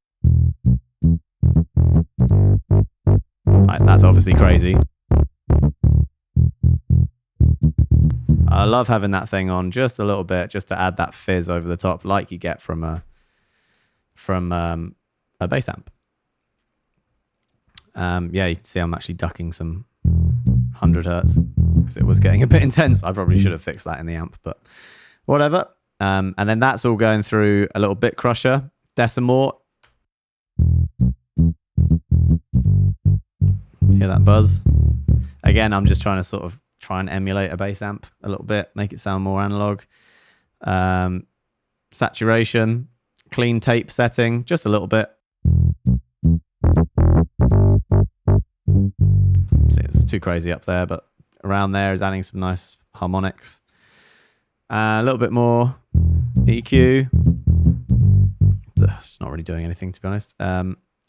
Like, that's obviously crazy. I love having that thing on just a little bit, just to add that fizz over the top, like you get from a bass amp. Yeah, you can see I'm actually ducking some 100 hertz because it was getting a bit intense. I probably should have fixed that in the amp, but whatever. And then that's all going through a little bit crusher, Decimort. Hear that buzz? Again, I'm just trying to sort of try and emulate a bass amp a little bit, make it sound more analog. Saturation, clean tape setting, just a little bit. See, it's too crazy up there, but around there is adding some nice harmonics. A little bit more EQ. It's not really doing anything, to be honest.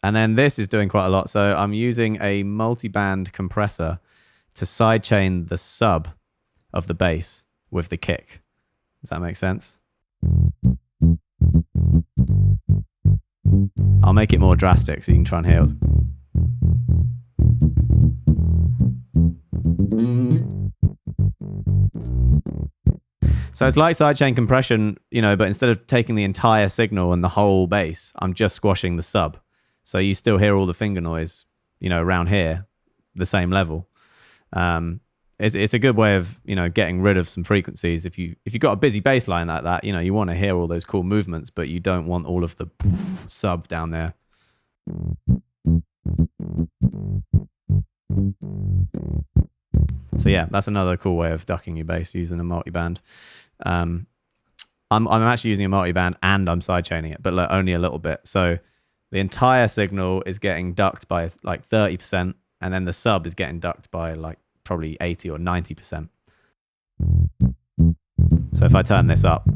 And then this is doing quite a lot. So I'm using a multi-band compressor to sidechain the sub of the bass with the kick. Does that make sense? I'll make it more drastic so you can try and hear it. So it's like sidechain compression, you know, but instead of taking the entire signal and the whole bass, I'm just squashing the sub. So you still hear all the finger noise, you know, around here, the same level. It's a good way of, you know, getting rid of some frequencies. If you've got a busy bass line like that, you know, you want to hear all those cool movements, but you don't want all of the sub down there. So yeah, that's another cool way of ducking your bass using a multiband. I'm actually using a multiband and I'm sidechaining it, but like only a little bit. So the entire signal is getting ducked by like 30%, and then the sub is getting ducked by like probably 80 or 90%. So if I turn this up,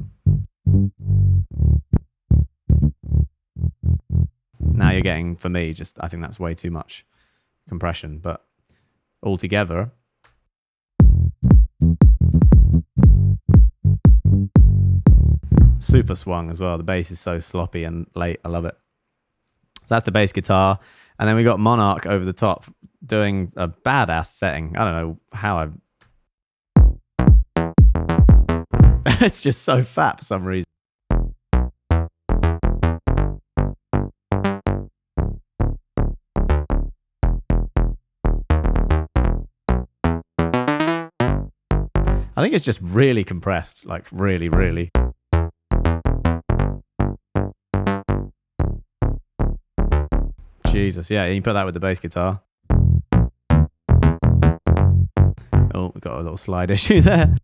now you're getting, for me, just I think that's way too much compression, but altogether, super swung as well. The bass is so sloppy and late. I love it. So that's the bass guitar. And then we got Monarch over the top doing a badass setting. I don't know how it's just so fat for some reason. I think it's just really compressed, like really, really. Jesus, yeah, you put that with the bass guitar. Oh, we got a little slide issue there.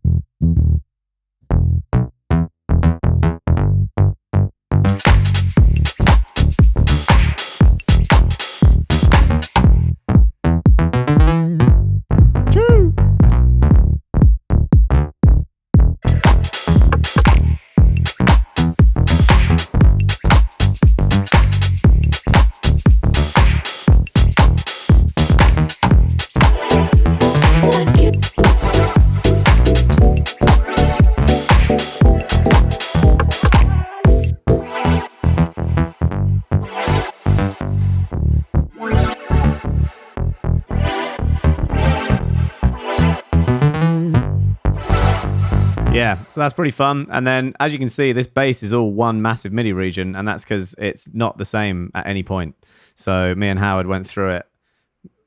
Yeah, so that's pretty fun. And then, as you can see, this bass is all one massive MIDI region, and that's because it's not the same at any point. So me and Howard went through it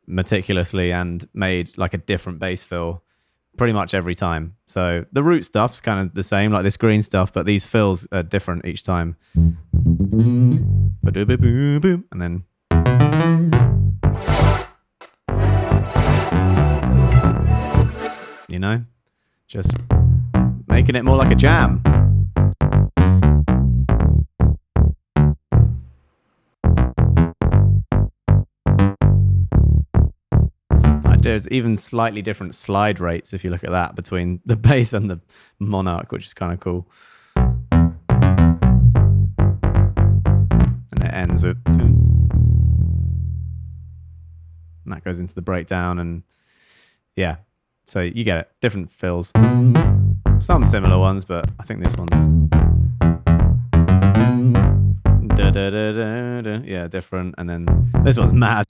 meticulously and made like a different bass fill pretty much every time. So the root stuff's kind of the same, like this green stuff, but these fills are different each time. And then... you know, just making it more like a jam. There's even slightly different slide rates if you look at that between the bass and the Monarch, which is kind of cool. And it ends with... and that goes into the breakdown, and yeah, so you get it. Different fills. Some similar ones, but I think this one's... yeah, different. And then this one's mad.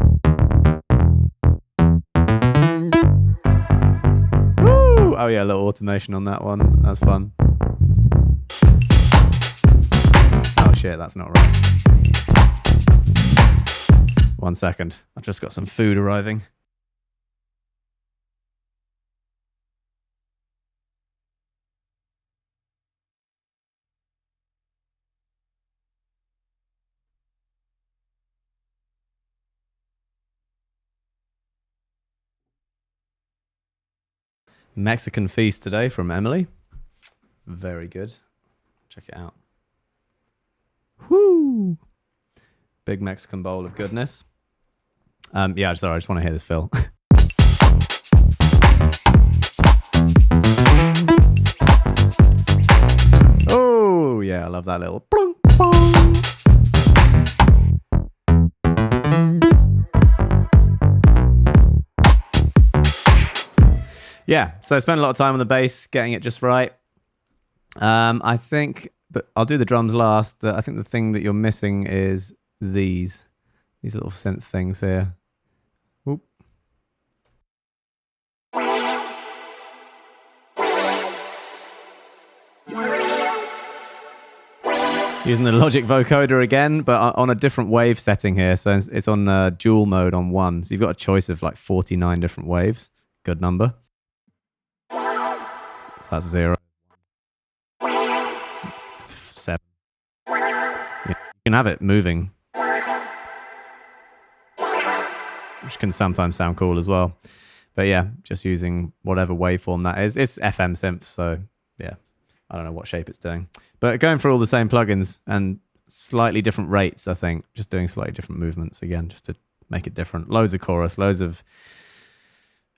Woo! Oh yeah, a little automation on that one. That's fun. Oh shit, that's not right. 1 second. I've just got some food arriving. Mexican feast today from Emily. Very good. Check it out. Woo! Big Mexican bowl of goodness. Yeah, sorry, I just want to hear this fill. Oh, yeah, I love that little... Yeah, so I spent a lot of time on the bass, getting it just right. I think, but I'll do the drums last. I think the thing that you're missing is these little synth things here. Oop. Using the Logic vocoder again, but on a different wave setting here. So it's on dual mode on 1. So you've got a choice of like 49 different waves. Good number. So that's 0. 7. You can have it moving, which can sometimes sound cool as well. But yeah, just using whatever waveform that is. It's FM synth, so yeah. I don't know what shape it's doing. But going through all the same plugins and slightly different rates, I think. Just doing slightly different movements again, just to make it different. Loads of chorus, loads of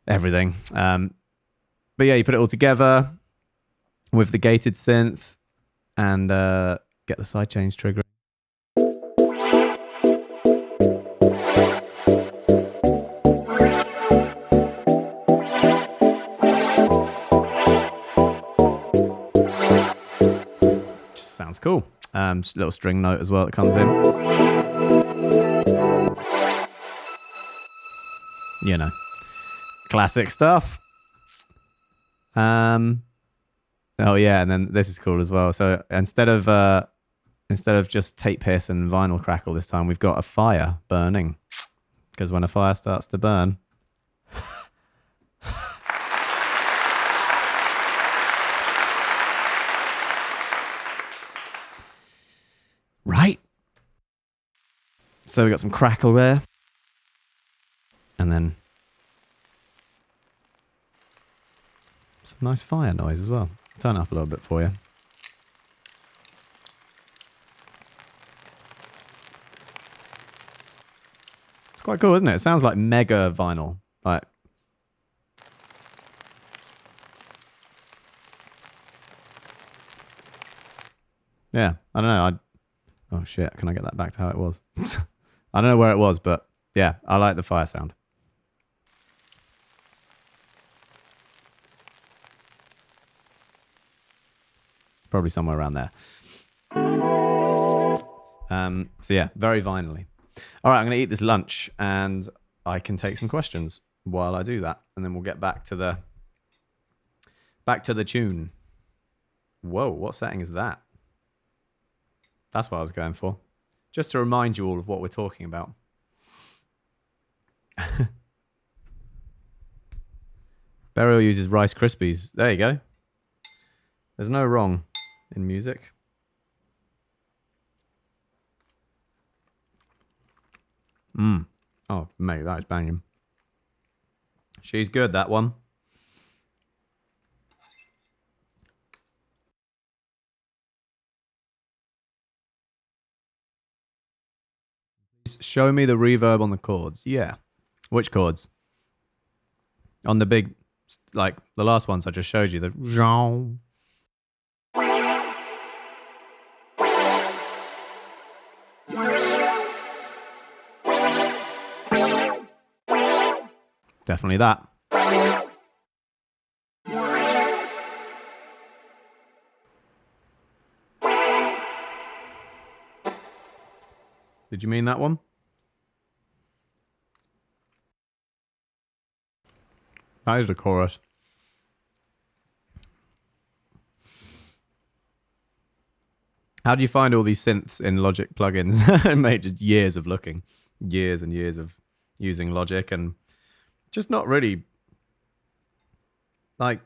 everything. But yeah, you put it all together with the gated synth and get the sidechains triggering. Sounds cool. Just a little string note as well that comes in. You know, classic stuff. Oh yeah, and then this is cool as well. So instead of just tape hiss and vinyl crackle this time, we've got a fire burning. Because when a fire starts to burn, right? So we got some crackle there. And then some nice fire noise as well. Turn it up a little bit for you. It's quite cool, isn't it? It sounds like mega vinyl. Like, yeah, I don't know. Oh shit, can I get that back to how it was? I don't know where it was, but yeah, I like the fire sound. Probably somewhere around there. So yeah, very vinyl-y. All right, I'm going to eat this lunch and I can take some questions while I do that. And then we'll get back to the tune. Whoa, what setting is that? That's what I was going for. Just to remind you all of what we're talking about. Burial uses Rice Krispies. There you go. There's no wrong in music. Oh, mate, that is banging. She's good, that one. Show me the reverb on the chords. Yeah. Which chords? On the big, like the last ones I just showed you. The zhong. Definitely that. Did you mean that one? That is the chorus. How do you find all these synths in Logic plugins? Mate, just years of looking. Years and years of using Logic and just not really, like,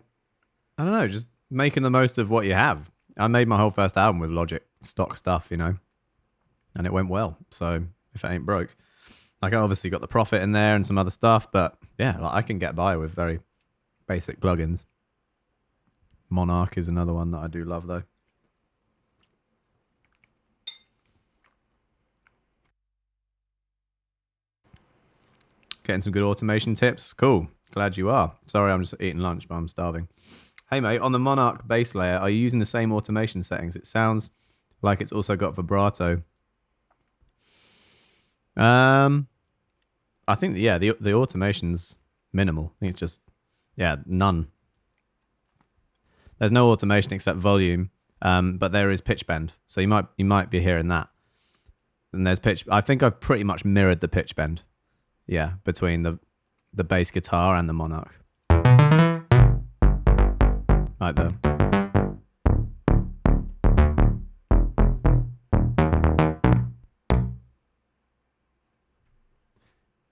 I don't know, just making the most of what you have. I made my whole first album with Logic stock stuff, you know, and it went well. So if it ain't broke, like I obviously got the Prophet in there and some other stuff, but yeah, like I can get by with very basic plugins. Monarch is another one that I do love though. Getting some good automation tips. Cool. Glad you are. Sorry, I'm just eating lunch, but I'm starving. Hey, mate, on the Monarch bass layer, are you using the same automation settings? It sounds like it's also got vibrato. I think, yeah, the automation's minimal. I think it's just, yeah, none. There's no automation except volume, but there is pitch bend. So you might be hearing that. And there's pitch. I think I've pretty much mirrored the pitch bend. Yeah, between the bass guitar and the Monarch. Like the.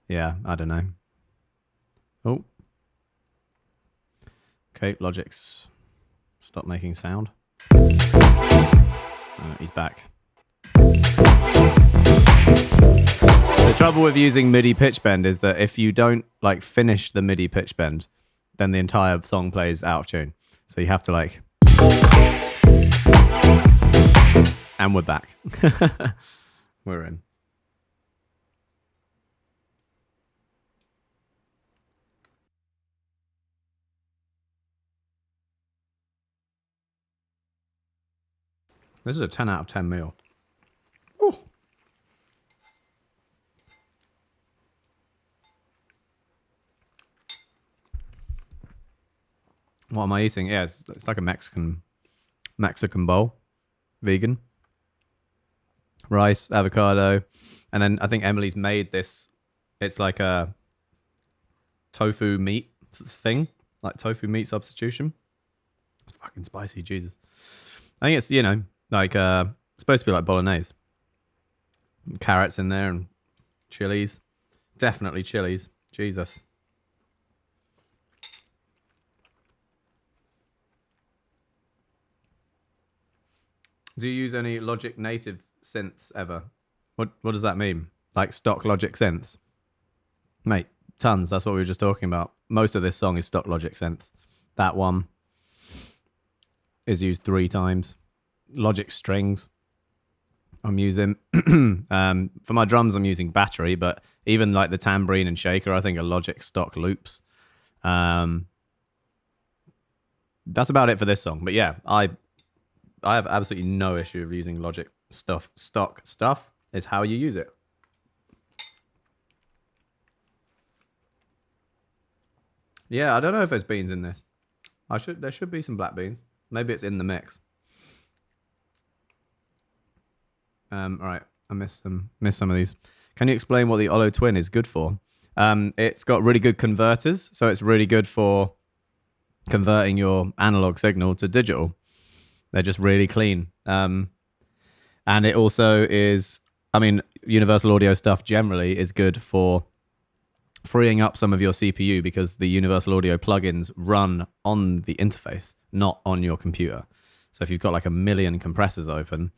Yeah, I don't know. Oh. Okay, Logic's stop making sound. He's back. The trouble with using MIDI pitch bend is that if you don't like finish the MIDI pitch bend, then the entire song plays out of tune. So you have to like. And we're back. We're in. This is a 10 out of 10 meal. Ooh. What am I eating? Yeah, it's like a Mexican bowl. Vegan. Rice, avocado. And then I think Emily's made this. It's like a tofu meat thing. Like tofu meat substitution. It's fucking spicy, Jesus. I think it's, you know, like supposed to be like bolognese. Carrots in there and chilies. Definitely chilies. Jesus. Do you use any Logic native synths ever? What does that mean? Like stock Logic synths? Mate, tons. That's what we were just talking about. Most of this song is stock Logic synths. That one is used 3 times. Logic strings I'm using. For my drums, I'm using battery, but even like the tambourine and shaker, I think are Logic stock loops. That's about it for this song. But yeah, I have absolutely no issue with using Logic stuff. Stock stuff is how you use it. Yeah, I don't know if there's beans in this. There should be some black beans. Maybe it's in the mix. All right, I missed some of these. Can you explain what the Olo Twin is good for? It's got really good converters, so it's really good for converting your analog signal to digital. They're just really clean. And it also is, I mean, Universal Audio stuff generally is good for freeing up some of your CPU because the Universal Audio plugins run on the interface, not on your computer. So if you've got like a million compressors open,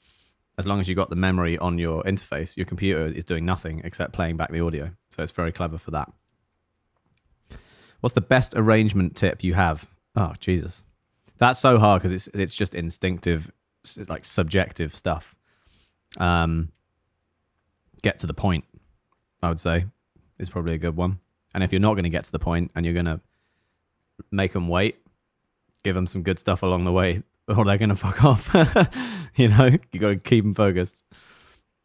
as long as you've got the memory on your interface, your computer is doing nothing except playing back the audio. So it's very clever for that. What's the best arrangement tip you have? Oh, Jesus. That's so hard because it's just instinctive, like subjective stuff. Get to the point, I would say, is probably a good one. And if you're not going to get to the point and you're going to make them wait, give them some good stuff along the way, or they're going to fuck off. You know, you got to keep them focused.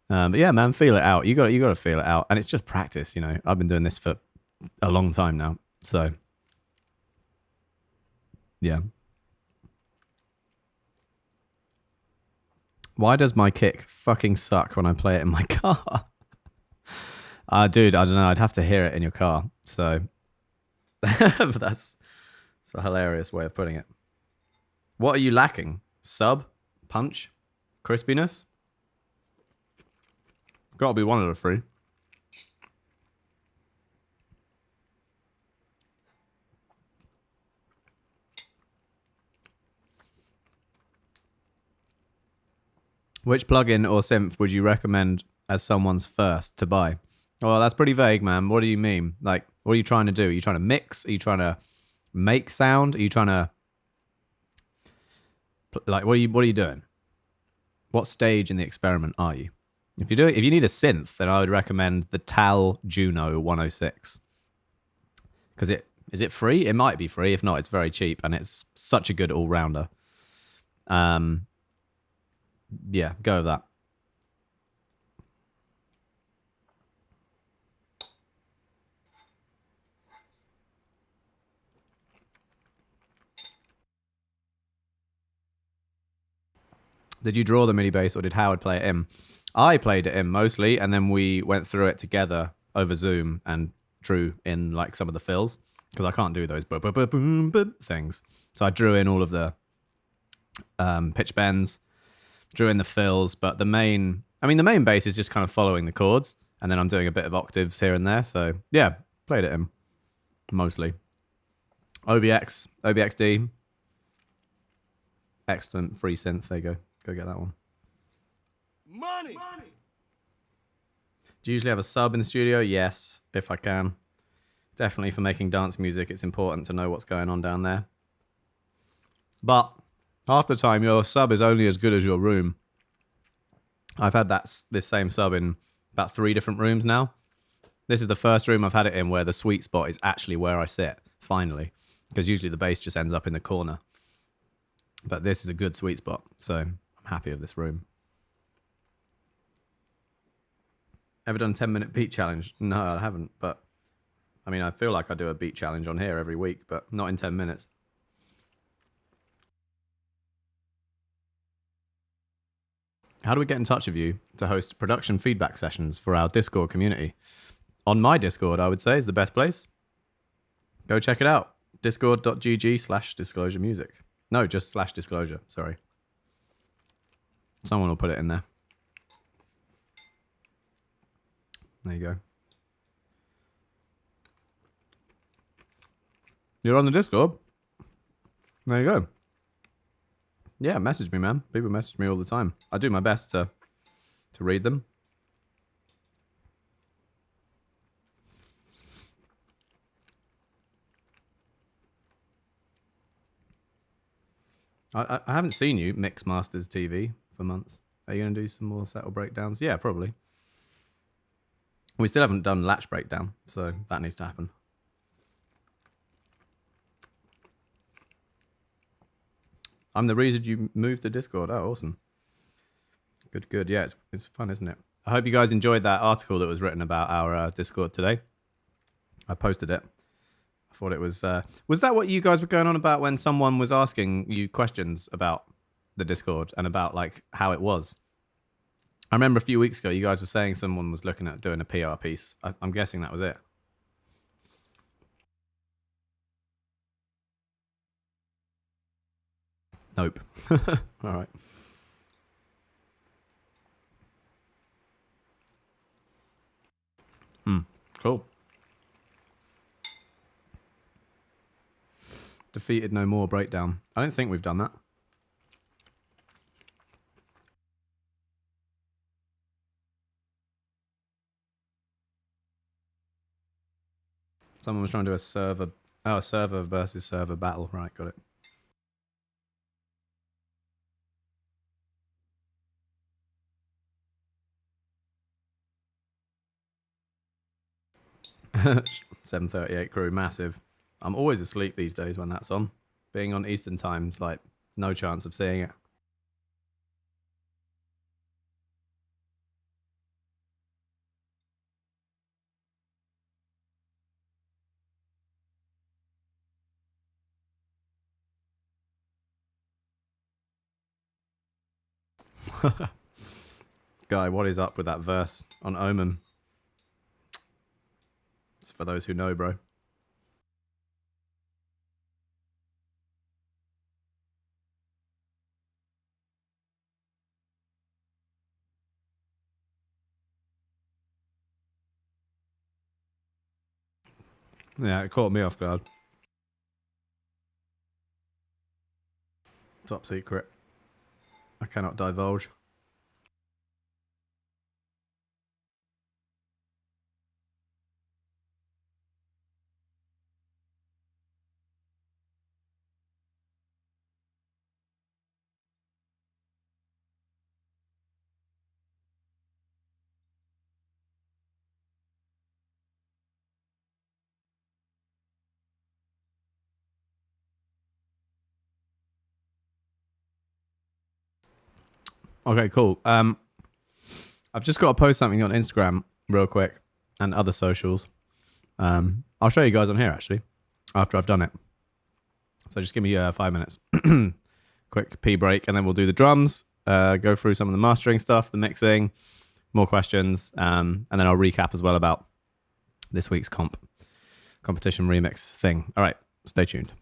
But yeah, man, feel it out. You got to feel it out. And it's just practice, you know. I've been doing this for a long time now. So, yeah. Why does my kick fucking suck when I play it in my car? Dude, I don't know. I'd have to hear it in your car. So, but that's a hilarious way of putting it. What are you lacking? Sub? Punch? Crispiness? Gotta be one of the 3. Which plugin or synth would you recommend as someone's first to buy? Well, that's pretty vague, man. What do you mean? Like, what are you trying to do? Are you trying to mix? Are you trying to make sound? Are you trying to... Like, what are you doing? What stage in the experiment are you? If you need a synth, then I would recommend the Tal Juno 106. Because is it free? It might be free. If not, it's very cheap, and it's such a good all-rounder. Yeah, go with that. Did you draw the MIDI bass or did Howard play it in? I played it in mostly, and then we went through it together over Zoom and drew in like some of the fills because I can't do those things. So I drew in all of the pitch bends, drew in the fills, but the main bass is just kind of following the chords, and then I'm doing a bit of octaves here and there. So yeah, played it in mostly. OBXD, excellent free synth. There you go. Go get that one. Money. Do you usually have a sub in the studio? Yes, if I can. Definitely for making dance music, it's important to know what's going on down there. But half the time, your sub is only as good as your room. I've had this same sub in about 3 different rooms now. This is the first room I've had it in where the sweet spot is actually where I sit, finally. Because usually the bass just ends up in the corner. But this is a good sweet spot, so I'm happy with this room. Ever done 10-minute beat challenge? No, I haven't, but I mean, I feel like I do a beat challenge on here every week, but not in 10 minutes. How do we get in touch with you to host production feedback sessions for our Discord community? On my Discord, I would say, is the best place. Go check it out. Discord.gg/disclosure music. No, just /disclosure, sorry. Someone will put it in there. There you go. You're on the Discord? There you go. Yeah, message me, man. People message me all the time. I do my best to read them. I haven't seen you Mix Masters TV for months. Are you going to do some more settle breakdowns? Yeah, probably. We still haven't done latch breakdown, so that needs to happen. I'm the reason you moved to Discord. Oh, awesome. Good, good. Yeah, it's fun, isn't it? I hope you guys enjoyed that article that was written about our Discord today. I posted it. I thought it was... was that what you guys were going on about when someone was asking you questions about the Discord and about like how it was? I remember a few weeks ago you guys were saying someone was looking at doing a PR piece. I'm guessing that was it. Nope. All right. Cool. Defeated no more breakdown. I don't think we've done that. Someone was trying to do a server. Oh, a server versus server battle. Right, got it. 7:38 crew, massive. I'm always asleep these days when that's on. Being on Eastern time's like no chance of seeing it. Guy, what is up with that verse on Omen? It's for those who know, bro. Yeah, it caught me off guard. Top secret. I cannot divulge. Okay, cool. I've just got to post something on Instagram real quick and other socials. I'll show you guys on here actually after I've done it. So just give me 5 minutes. Quick pee break, and then we'll do the drums. Go through some of the mastering stuff, the mixing, more questions, and then I'll recap as well about this week's competition remix thing. All right, stay tuned.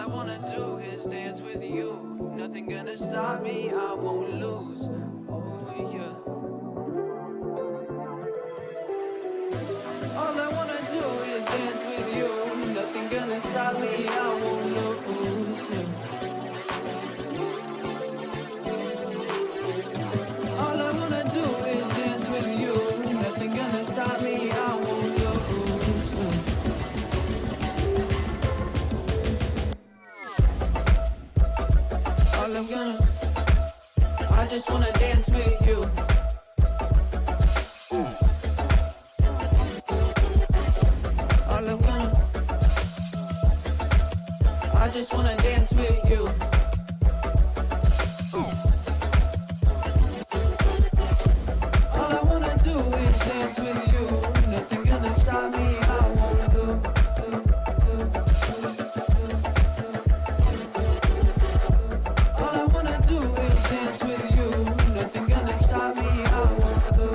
I wanna do is dance with you. Nothing gonna stop me, I won't lose. Oh yeah. All I wanna do is dance with you. Nothing gonna stop me, I won't lose. Yeah. All I wanna do is dance with you. Nothing gonna stop me, I won't lose. Yeah. All I'm gonna, I just wanna dance with you. All I'm gonna, I just wanna dance with you. All I wanna do is dance with you. Nothing gonna stop me, I won't do. All I wanna do is dance with you. Nothing gonna stop me, I won't do.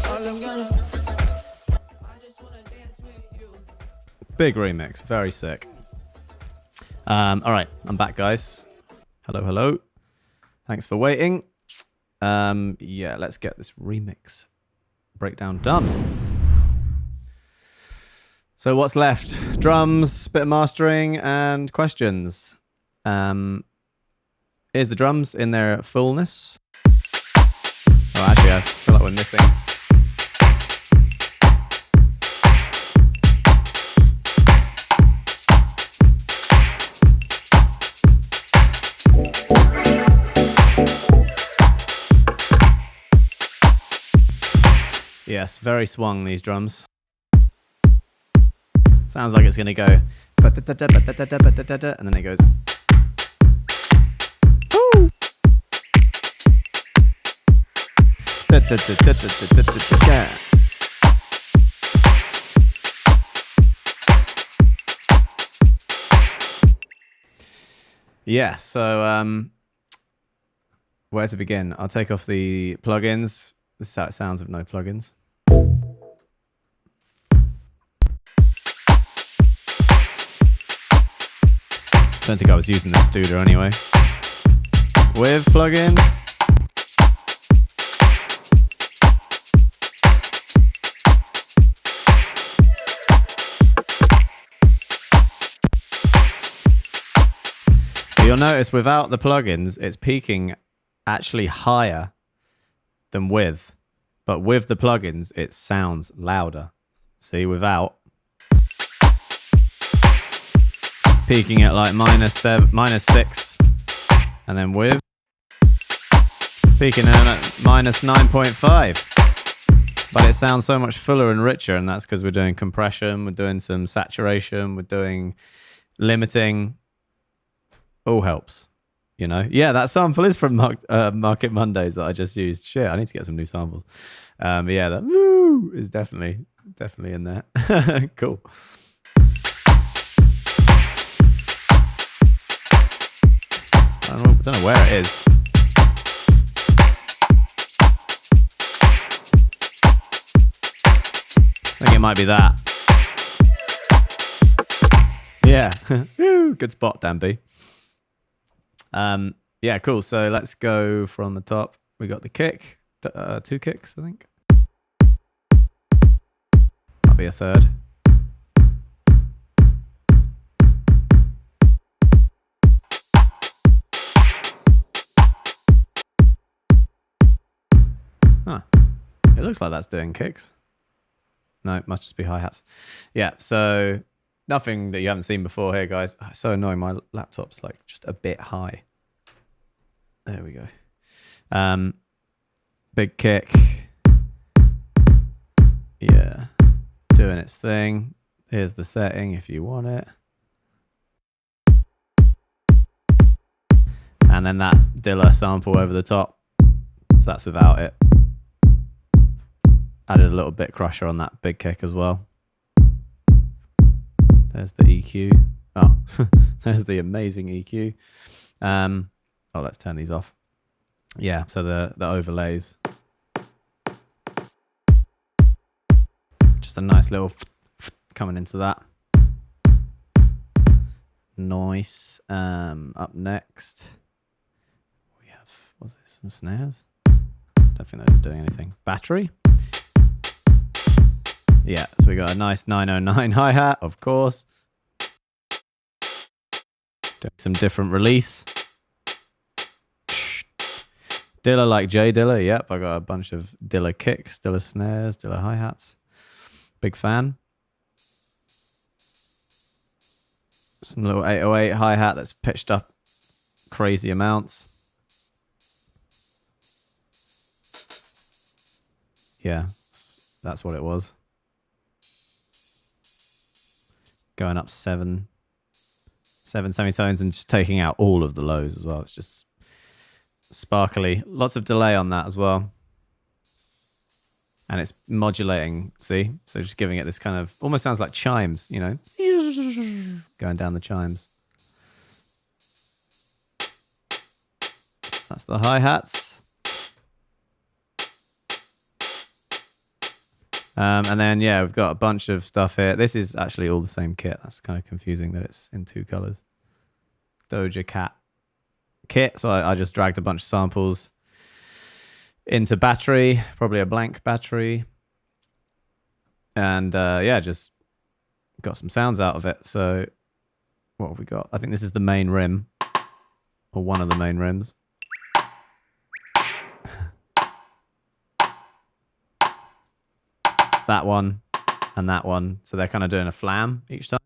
All I'm gonna, I just wanna dance with you. Big remix, very sick. All right, I'm back, guys. Hello, hello. Thanks for waiting. Yeah, let's get this remix breakdown done. So what's left? Drums, bit of mastering, and questions. Here's the drums in their fullness. Oh, actually, I feel like we're missing. Yes, very swung, these drums. Sounds like it's going to go, and then it goes. Woo! Yeah, so where to begin? I'll take off the plugins. This is how it sounds with no plugins. Don't think I was using the studio anyway. With plugins. So you'll notice without the plugins, it's peaking actually higher than with. But with the plugins, it sounds louder. See, without. Peaking at like -6, and then with peaking at -9.5. But it sounds so much fuller and richer, and that's because we're doing compression, we're doing some saturation, we're doing limiting. All helps, you know. Yeah, that sample is from Market Mondays that I just used. Shit, I need to get some new samples. But yeah, that woo is definitely in there. Cool. I don't know where it is. I think it might be that. Yeah. Good spot, Danby. Yeah, cool. So let's go from the top. We got the kick. 2 kicks, I think. Might be a third. It looks like that's doing kicks. No, it must just be hi-hats. Yeah, so nothing that you haven't seen before here, guys. Oh, it's so annoying. My laptop's like just a bit high. There we go. Big kick. Yeah, doing its thing. Here's the setting if you want it. And then that Dilla sample over the top. So that's without it. Added a little bit crusher on that big kick as well. There's the EQ. Oh, there's the amazing EQ. Oh, let's turn these off. Yeah, so the overlays. Just a nice little coming into that. Nice. Up next, we have, what's this? Some snares? Don't think those are doing anything. Battery. Yeah, so we got a nice 909 hi-hat, of course. Doing some different release. Dilla like J Dilla, yep. I got a bunch of Dilla kicks, Dilla snares, Dilla hi-hats. Big fan. Some little 808 hi-hat that's pitched up crazy amounts. Yeah, that's what it was. Going up seven semitones and just taking out all of the lows as well. It's just sparkly. Lots of delay on that as well. And it's modulating, see? So just giving it this kind of, almost sounds like chimes, you know? Going down the chimes. So that's the hi-hats. And then, yeah, we've got a bunch of stuff here. This is actually all the same kit. That's kind of confusing that it's in two colors. Doja Cat kit. So I just dragged a bunch of samples into battery, probably a blank battery. And, yeah, just got some sounds out of it. So what have we got? I think this is the main rim, or one of the main rims. That one and that one, so they're kind of doing a flam each time.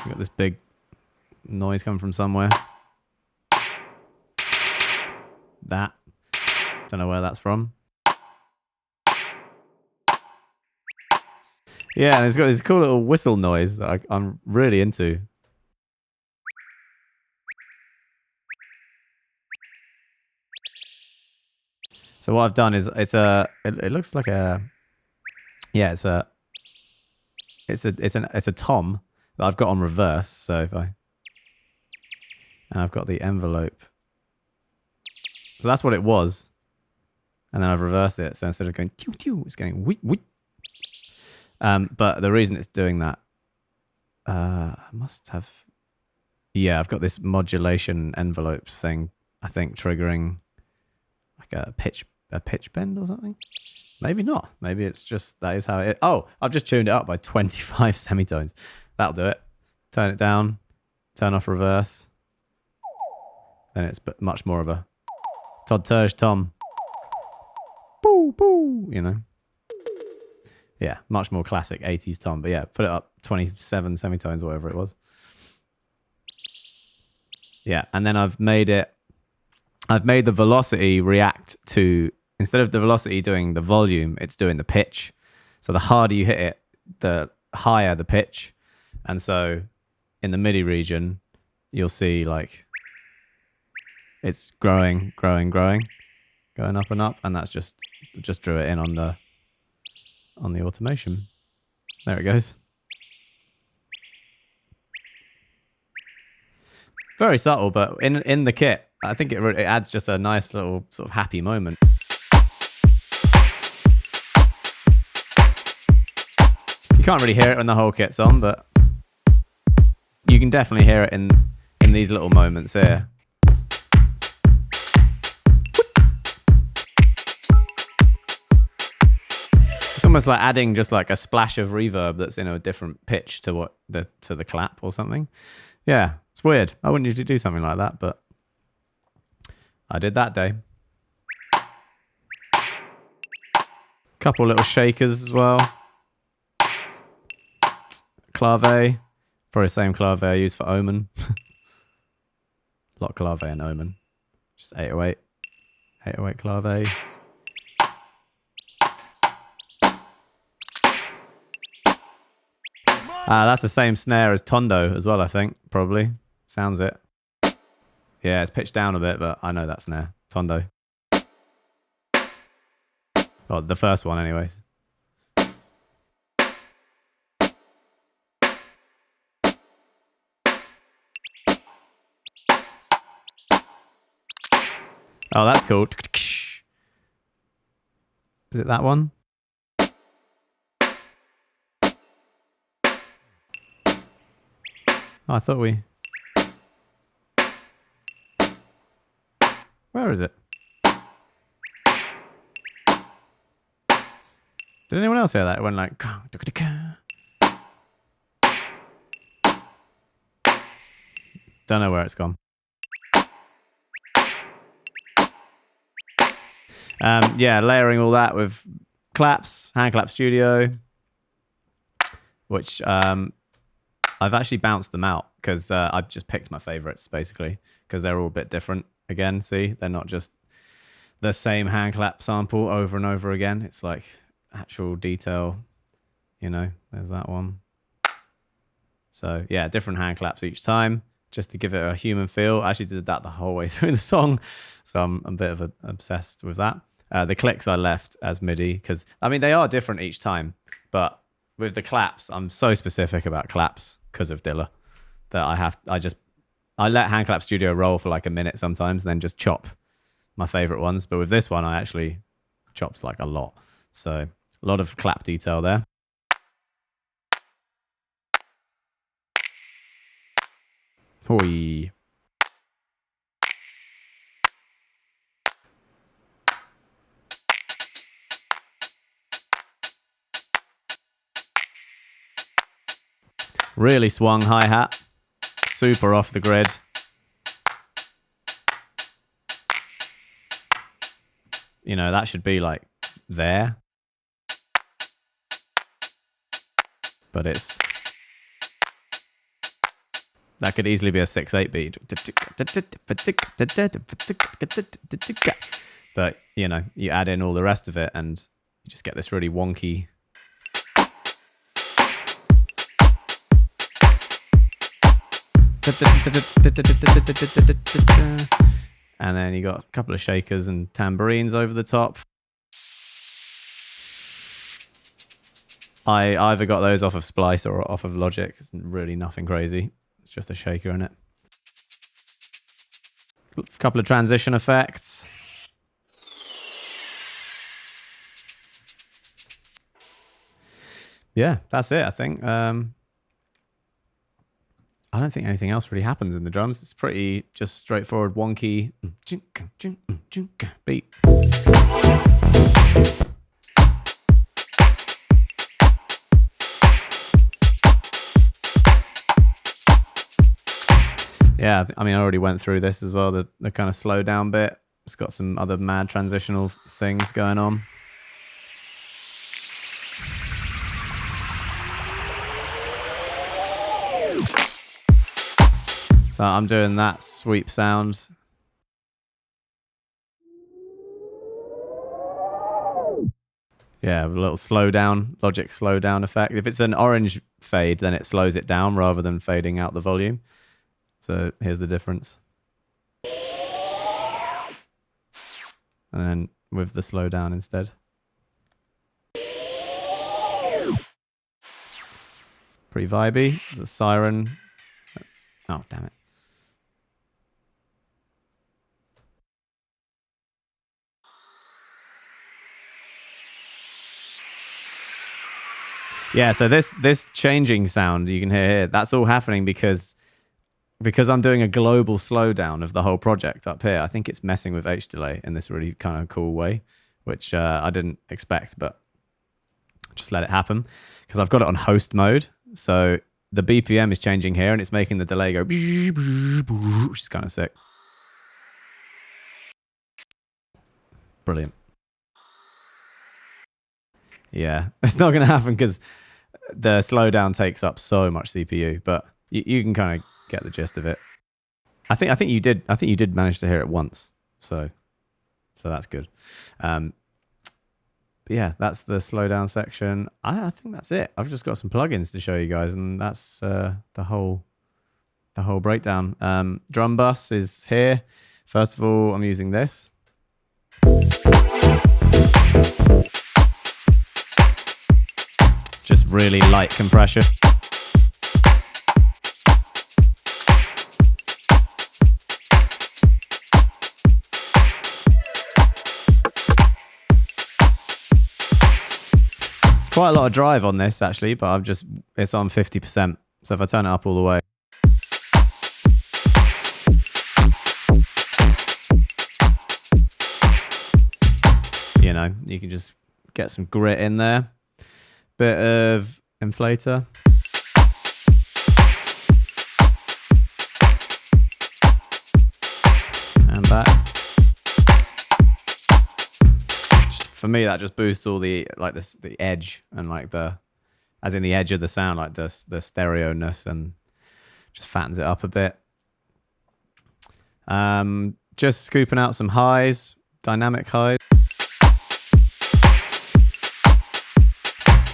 We've got this big noise coming from somewhere. That, don't know where that's from. Yeah, and it's got this cool little whistle noise that I'm really into. So what I've done is it looks like a, yeah, it's a tom that I've got on reverse. So if and I've got the envelope. So that's what it was. And then I've reversed it. So instead of going tew tew, it's going wheat wheat. But the reason it's doing that, I must have, yeah, I've got this modulation envelope thing, I think triggering like a pitch bend or something. Maybe not. Maybe it's just, that is how it, oh, I've just tuned it up by 25 semitones. That'll do it. Turn it down, turn off reverse. Then it's much more of a Todd Terje tom. Boo, boo, you know. Yeah, much more classic 80s tom. But yeah, put it up 27 semitones or whatever it was. Yeah, and then I've made the velocity react to, instead of the velocity doing the volume, it's doing the pitch. So the harder you hit it, the higher the pitch. And so in the MIDI region, you'll see like it's growing, going up and up. And that's just drew it in on the automation. There it goes. Very subtle, but in the kit, I think it adds just a nice little sort of happy moment. You can't really hear it when the whole kit's on, but you can definitely hear it in these little moments here. It's almost like adding just like a splash of reverb that's in a different pitch to the clap or something. Yeah, it's weird. I wouldn't usually do something like that, but I did that day. Couple little shakers as well. Clave. Probably the same clave I use for Omen. A lot of clave and Omen. Just 808. 808 clave. That's the same snare as Tondo as well, I think. Probably. Sounds it. Yeah, it's pitched down a bit, but I know that snare. Tondo. Well, the first one anyways. Oh, that's cool. Is it that one? Oh, I thought we... Where is it? Did anyone else hear that? It went like... Don't know where it's gone. Yeah, layering all that with claps, hand clap studio, which I've actually bounced them out because I've just picked my favorites basically because they're all a bit different. Again, see, they're not just the same hand clap sample over and over again. It's like actual detail, you know, there's that one. So yeah, different hand claps each time just to give it a human feel. I actually did that the whole way through the song. So I'm a bit of obsessed with that. The clicks I left as MIDI because, I mean, they are different each time. But with the claps, I'm so specific about claps because of Dilla that I let Hand Clap Studio roll for like a minute sometimes and then just chop my favorite ones. But with this one, I actually chopped like a lot. So a lot of clap detail there. Hoi. Really swung hi-hat. Super off the grid. You know, that should be like there. But it's... That could easily be a 6/8 beat. But, you know, you add in all the rest of it and you just get this really wonky... And then you got a couple of shakers and tambourines over the top. I either got those off of Splice or off of Logic. It's really nothing crazy. It's just a shaker in it. A couple of transition effects. Yeah, that's it, I think. I don't think anything else really happens in the drums. It's pretty just straightforward, wonky beat. Yeah, I mean, I already went through this as well, the kind of slow down bit. It's got some other mad transitional things going on. So I'm doing that sweep sound. Yeah, a little slow down, Logic slow down effect. If it's an orange fade, then it slows it down rather than fading out the volume. So here's the difference. And then with the slow down instead. Pretty vibey. There's a siren. Oh, damn it. Yeah, so this changing sound you can hear here, that's all happening because I'm doing a global slowdown of the whole project up here. I think it's messing with H delay in this really kind of cool way, which I didn't expect, but just let it happen because I've got it on host mode. So the BPM is changing here, and it's making the delay go, which is kind of sick. Brilliant. Yeah, it's not going to happen because the slowdown takes up so much CPU, but you can kind of get the gist of it. I think you did. I think you did manage to hear it once, so that's good. But yeah, that's the slowdown section. I think that's it. I've just got some plugins to show you guys, and that's the whole breakdown. Drum bus is here. First of all, I'm using this. Just really light compression. Quite a lot of drive on this actually, but it's on 50%. So if I turn it up all the way. You know, you can just get some grit in there. Bit of inflator. And back. For me, that just boosts all the the edge and as in the edge of the sound, like the stereo-ness, and just fattens it up a bit. Just scooping out some highs, dynamic highs.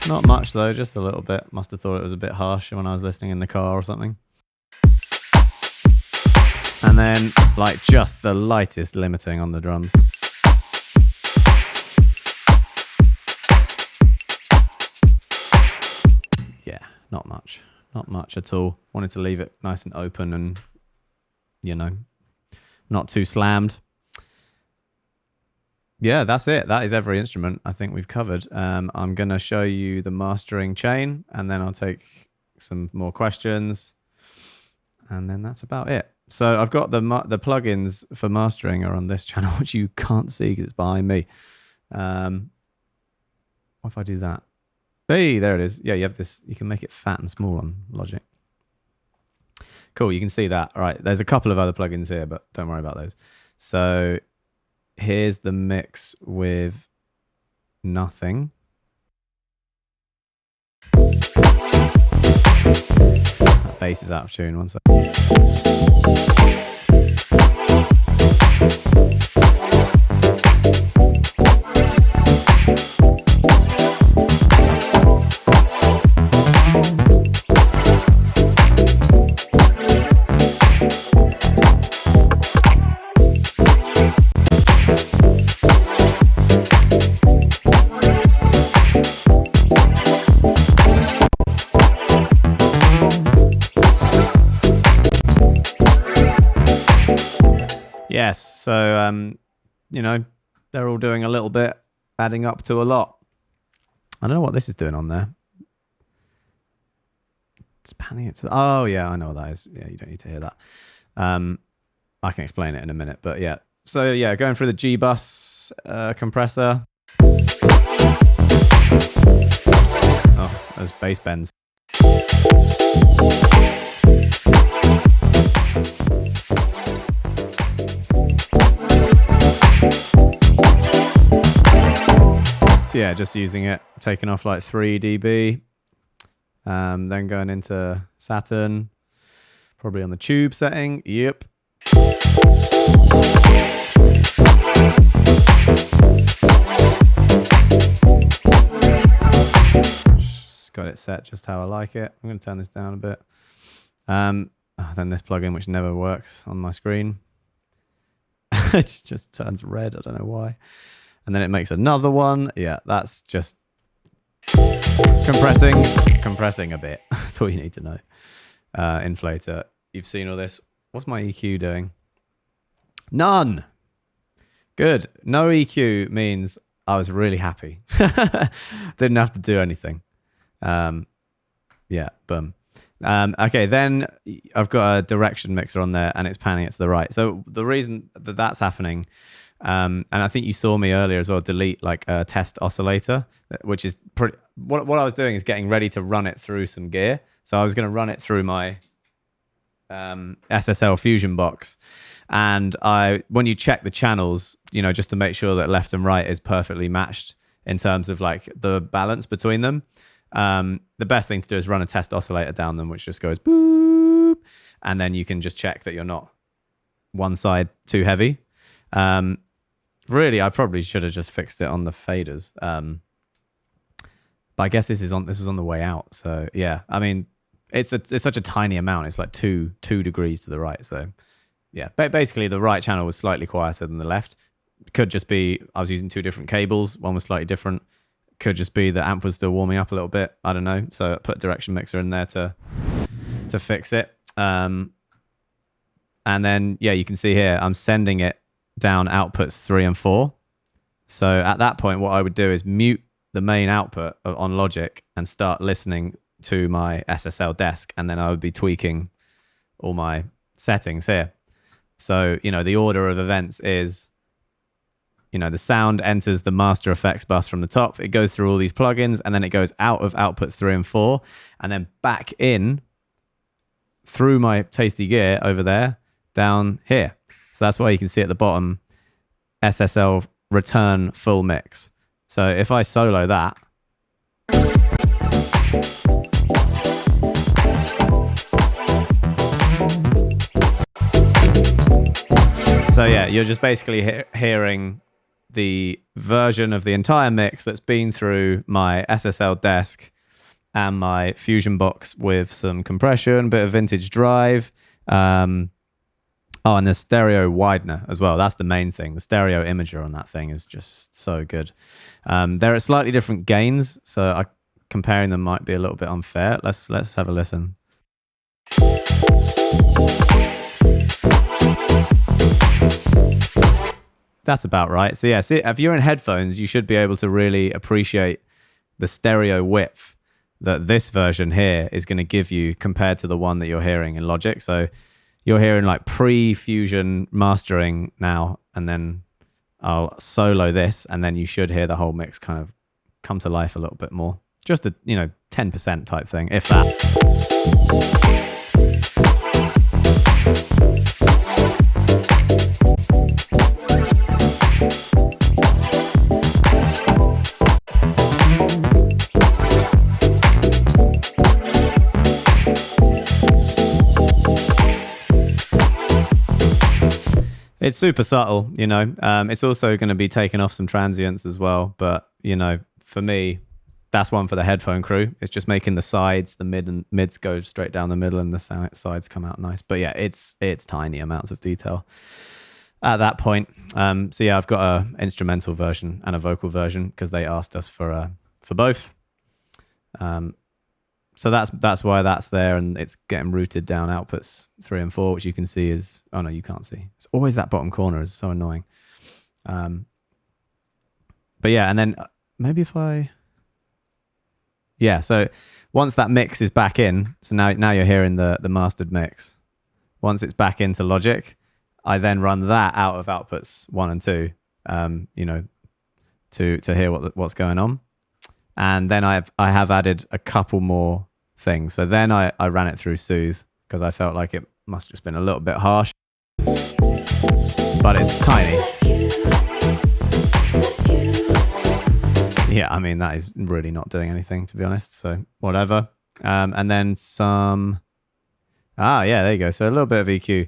Not much though, just a little bit. Must have thought it was a bit harsh when I was listening in the car or something. And then just the lightest limiting on the drums. Yeah, not much at all. Wanted to leave it nice and open and, you know, not too slammed. Yeah, that's it. That is every instrument I think we've covered. I'm going to show you the mastering chain, and then I'll take some more questions, and then that's about it. So I've got the plugins for mastering are on this channel, which you can't see because it's behind me. What if I do that? Hey, there it is. Yeah, you have this. You can make it fat and small on Logic. Cool, you can see that. All right, there's a couple of other plugins here, but don't worry about those. So here's the mix with nothing. That bass is out of tune. One sec. Yes, so you know, they're all doing a little bit, adding up to a lot. I don't know what this is doing on there. It's panning it to the, oh yeah, I know what that is. Yeah, you don't need to hear that. I can explain it in a minute, but yeah. So yeah, going through the G-Bus compressor. Oh, those bass bends. So yeah, just using it, taking off like 3 dB, then going into Saturn, probably on the tube setting. Yep. Just got it set just how I like it. I'm going to turn this down a bit. Then this plugin, which never works on my screen. It just turns red. I don't know why. And then it makes another one. Yeah, that's just compressing a bit. That's all you need to know. Inflator. You've seen all this. What's my EQ doing? None. Good. No EQ means I was really happy. Didn't have to do anything. Yeah, boom. Okay, then I've got a direction mixer on there and it's panning it to the right. So the reason that that's happening, and I think you saw me earlier as well, delete like a test oscillator, which is what I was doing is getting ready to run it through some gear. So I was going to run it through my SSL Fusion box, and when you check the channels, you know, just to make sure that left and right is perfectly matched in terms of like the balance between them. The best thing to do is run a test oscillator down them, which just goes boop, and then you can just check that you're not one side too heavy. Really, I probably should have just fixed it on the faders. But I guess this was on the way out. So yeah, I mean, it's such a tiny amount. It's like two degrees to the right. So yeah, basically the right channel was slightly quieter than the left. Could just be I was using two different cables. One was slightly different. Could just be the amp was still warming up a little bit. I don't know. So I put a direction mixer in there to fix it. And then yeah, you can see here I'm sending it down outputs 3 and 4. So at that point, what I would do is mute the main output on Logic and start listening to my SSL desk, and then I would be tweaking all my settings here. So, you know, the order of events is, you know, the sound enters the master effects bus from the top. It goes through all these plugins, and then it goes out of outputs 3 and 4, and then back in through my Tasty Gear over there, down here. So that's why you can see at the bottom, SSL return full mix. So if I solo that, so yeah, you're just basically hearing the version of the entire mix that's been through my SSL desk and my Fusion box with some compression, bit of vintage drive. Oh, and the stereo widener as well. That's the main thing. The stereo imager on that thing is just so good. They're at slightly different gains, so comparing them might be a little bit unfair. Let's have a listen. That's about right. So yeah, see, if you're in headphones, you should be able to really appreciate the stereo width that this version here is going to give you compared to the one that you're hearing in Logic. So you're hearing like pre-Fusion mastering now, and then I'll solo this, and then you should hear the whole mix kind of come to life a little bit more. Just a, 10% type thing, if that. It's super subtle, It's also going to be taking off some transients as well. But, for me, that's one for the headphone crew. It's just making the sides, the mids go straight down the middle, and the sides come out nice. But yeah, it's tiny amounts of detail at that point. So yeah, I've got an instrumental version and a vocal version because they asked us for both. So that's why that's there, and it's getting routed down outputs 3 and 4, which you can see is, oh no, you can't see. It's always that bottom corner is so annoying. But yeah, and then maybe if so once that mix is back in, so now you're hearing the mastered mix. Once it's back into Logic, I then run that out of outputs 1 and 2, to hear what's going on. And then I have added a couple more things. So then I ran it through Soothe because I felt like it must have just been a little bit harsh. But it's tiny. Yeah, I mean, that is really not doing anything, to be honest. So whatever. And then some... yeah, there you go. So a little bit of EQ.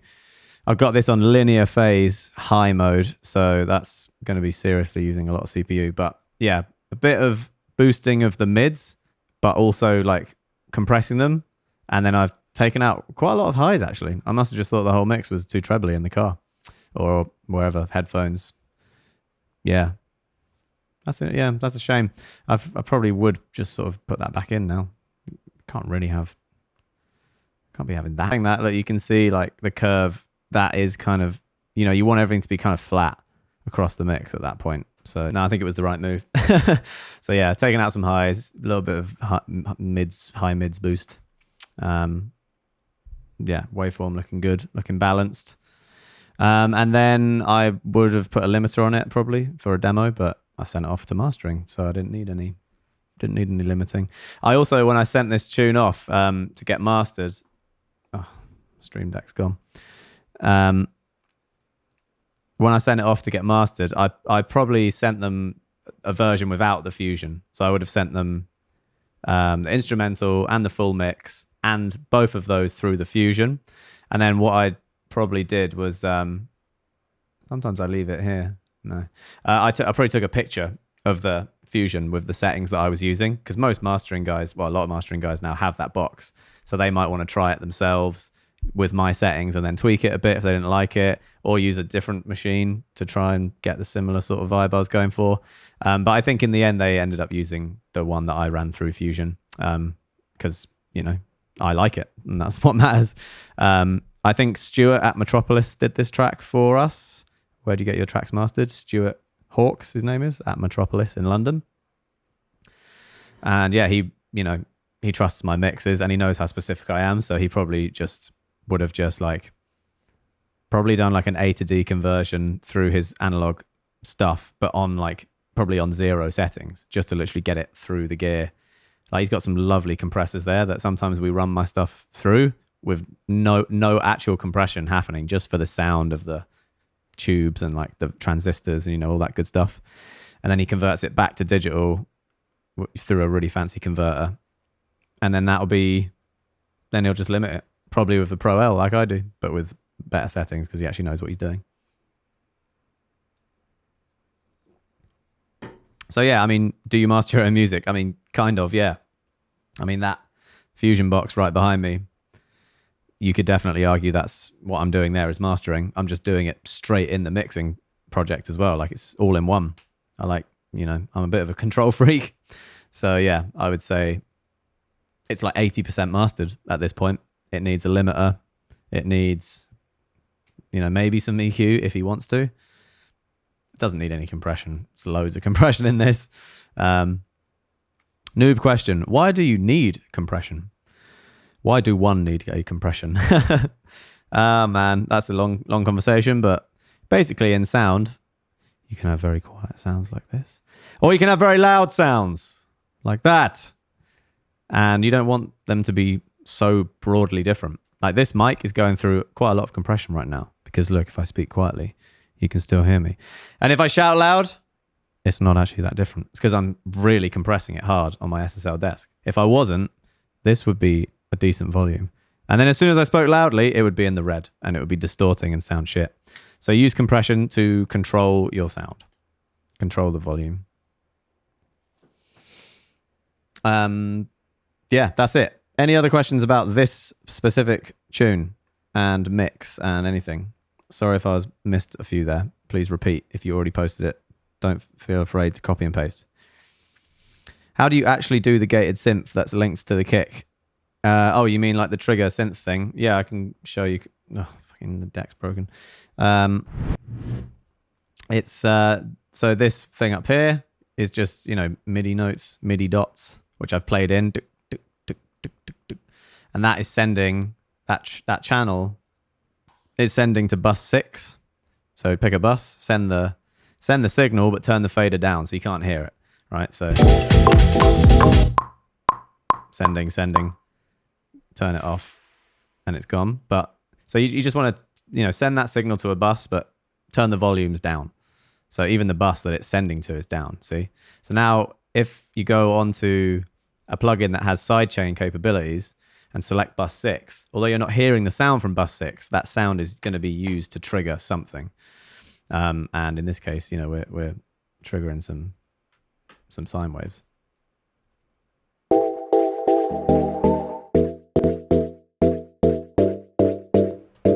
I've got this on linear phase high mode. So that's going to be seriously using a lot of CPU. But yeah, a bit of boosting of the mids, but also like compressing them. And then I've taken out quite a lot of highs, actually. I must have just thought the whole mix was too trebly in the car or wherever, headphones. Yeah. That's it. Yeah, that's a shame. I probably would just sort of put that back in now. Can't be having that. Look, you can see like the curve. That is kind of, you want everything to be kind of flat across the mix at that point. So no, I think it was the right move. So yeah, taking out some highs, a little bit of high mids boost. Yeah, waveform looking good, looking balanced. And then I would have put a limiter on it probably for a demo, but I sent it off to mastering, so I didn't need any Didn't need any limiting. I also, when I sent this tune off to get mastered, Stream Deck's gone. When I sent it off to get mastered, I probably sent them a version without the fusion. So I would have sent them the instrumental and the full mix, and both of those through the fusion. And then what I probably did was, sometimes I leave it here. No, I probably took a picture of the fusion with the settings that I was using, because most mastering guys, well, a lot of mastering guys now have that box, so they might want to try it themselves with my settings and then tweak it a bit if they didn't like it, or use a different machine to try and get the similar sort of vibe I was going for. But I think in the end they ended up using the one that I ran through Fusion, because I like it, and that's what matters. I think Stuart at Metropolis did this track for us. Where do you get your tracks mastered? Stuart Hawks, his name is, at Metropolis in London. And yeah, he trusts my mixes and he knows how specific I am, so he probably would have probably done like an A to D conversion through his analog stuff, but on probably on 0 settings, just to literally get it through the gear. Like, he's got some lovely compressors there that sometimes we run my stuff through with no actual compression happening, just for the sound of the tubes and like the transistors and all that good stuff. And then he converts it back to digital through a really fancy converter, and then then he'll just limit it, probably with a Pro L like I do, but with better settings, because he actually knows what he's doing. So yeah, I mean, do you master your own music? I mean, kind of, yeah. I mean, that Fusion box right behind me, you could definitely argue that's what I'm doing there, is mastering. I'm just doing it straight in the mixing project as well. Like, it's all in one. I'm a bit of a control freak. So yeah, I would say it's like 80% mastered at this point. It needs a limiter. It needs, maybe some EQ if he wants to. It doesn't need any compression. There's loads of compression in this. Noob question. Why do you need compression? Why do one need a compression? Man, that's a long conversation, but basically in sound, you can have very quiet sounds like this, or you can have very loud sounds like that. And you don't want them to be so broadly different. Like, this mic is going through quite a lot of compression right now, because look, if I speak quietly, you can still hear me. And if I shout loud, it's not actually that different. It's because I'm really compressing it hard on my SSL desk. If I wasn't, this would be a decent volume. And then as soon as I spoke loudly, it would be in the red and it would be distorting and sound shit. So use compression to control your sound. Control the volume. Yeah, that's it. Any other questions about this specific tune and mix and anything? Sorry if I missed a few there. Please repeat if you already posted it. Don't feel afraid to copy and paste. How do you actually do the gated synth that's linked to the kick? You mean like the trigger synth thing? Yeah, I can show you. Oh, fucking the deck's broken. It's so this thing up here is just MIDI notes, MIDI dots, which I've played in, and that is sending that channel is sending to bus 6. So pick a bus, send the signal, but turn the fader down so you can't hear it. Right, so sending, turn it off, and it's gone. But so you just want to send that signal to a bus, but turn the volumes down. So even the bus that it's sending to is down. See? So now if you go onto a plugin that has sidechain capabilities and select bus 6, although you're not hearing the sound from bus 6, that sound is going to be used to trigger something. And in this case, we're triggering some sine waves.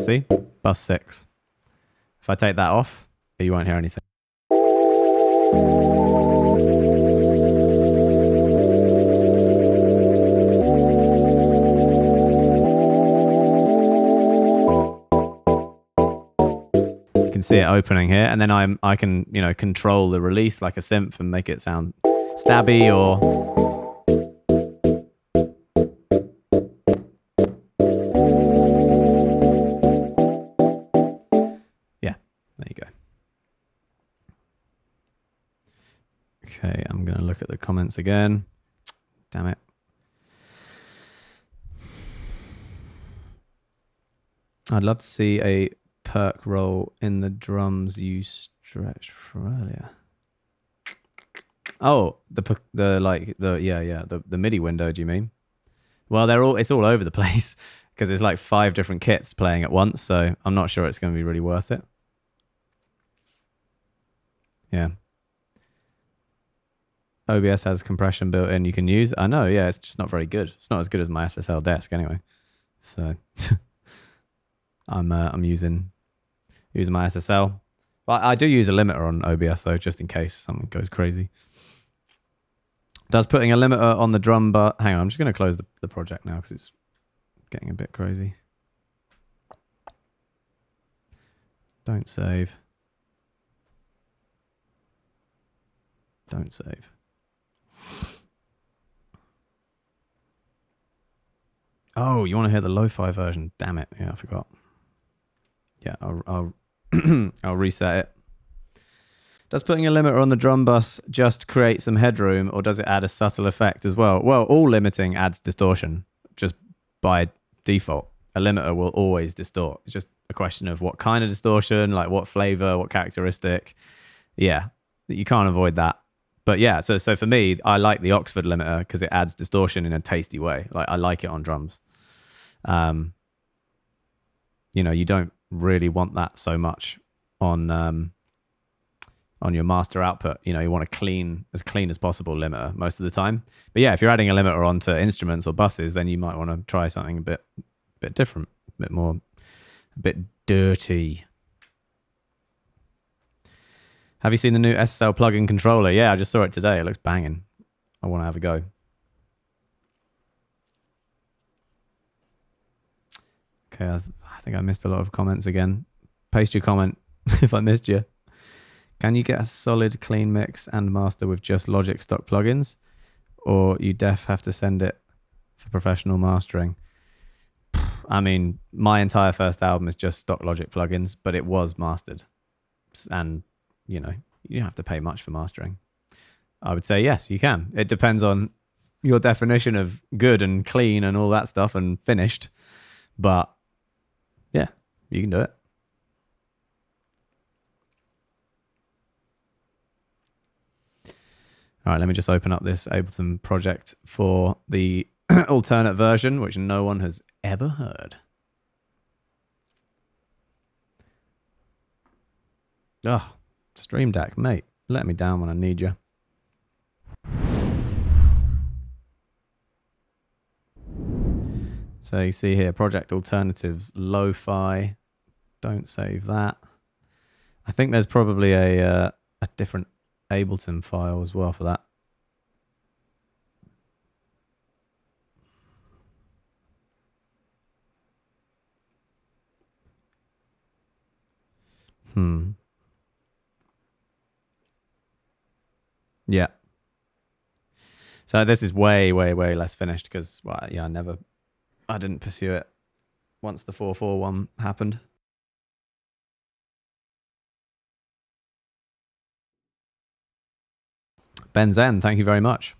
See? Bus 6. If I take that off, you won't hear anything. You can see it opening here, and then I can control the release like a synth and make it sound stabby or okay, I'm going to look at the comments again. Damn it. I'd love to see a perk roll in the drums you stretched for earlier. Oh, the MIDI window, do you mean? Well, it's all over the place because it's like 5 different kits playing at once, so I'm not sure it's going to be really worth it. Yeah. OBS has compression built in you can use. I know, yeah, it's just not very good. It's not as good as my SSL desk anyway. So I'm using my SSL. Well, I do use a limiter on OBS though, just in case something goes crazy. Does putting a limiter on the drum but hang on, I'm just going to close the project now because it's getting a bit crazy. Don't save. Don't save. Oh, you want to hear the lo-fi version? Damn it. Yeah, I forgot. Yeah, I'll I'll reset it. Does putting a limiter on the drum bus just create some headroom, or does it add a subtle effect as well? Well, all limiting adds distortion just by default. A limiter will always distort. It's just a question of what kind of distortion, like what flavor, what characteristic. Yeah, you can't avoid that. But yeah, so for me, I like the Oxford limiter because it adds distortion in a tasty way. Like I like it on drums. You know, you don't really want that so much on your master output. You know, you want a clean as possible limiter most of the time. But yeah, if you're adding a limiter onto instruments or buses, then you might want to try something a bit different, a bit dirty. Have you seen the new SSL plugin controller? Yeah, I just saw it today. It looks banging. I want to have a go. Okay, I think I missed a lot of comments again. Paste your comment if I missed you. Can you get a solid clean mix and master with just Logic stock plugins? Or you have to send it for professional mastering? I mean, my entire first album is just stock Logic plugins, but it was mastered. And, you know, you don't have to pay much for mastering. I would say yes, you can. It depends on your definition of good and clean and all that stuff and finished. But, yeah, you can do it. All right, let me just open up this Ableton project for the alternate version, which no one has ever heard. Oh, Stream Deck, mate. Let me down when I need you. So you see here, project alternatives, lo-fi. Don't save that. I think there's probably a different Ableton file as well for that. Yeah. So this is way, way, way less finished because, well, yeah, I didn't pursue it once the 441 happened. Ben Zen, thank you very much.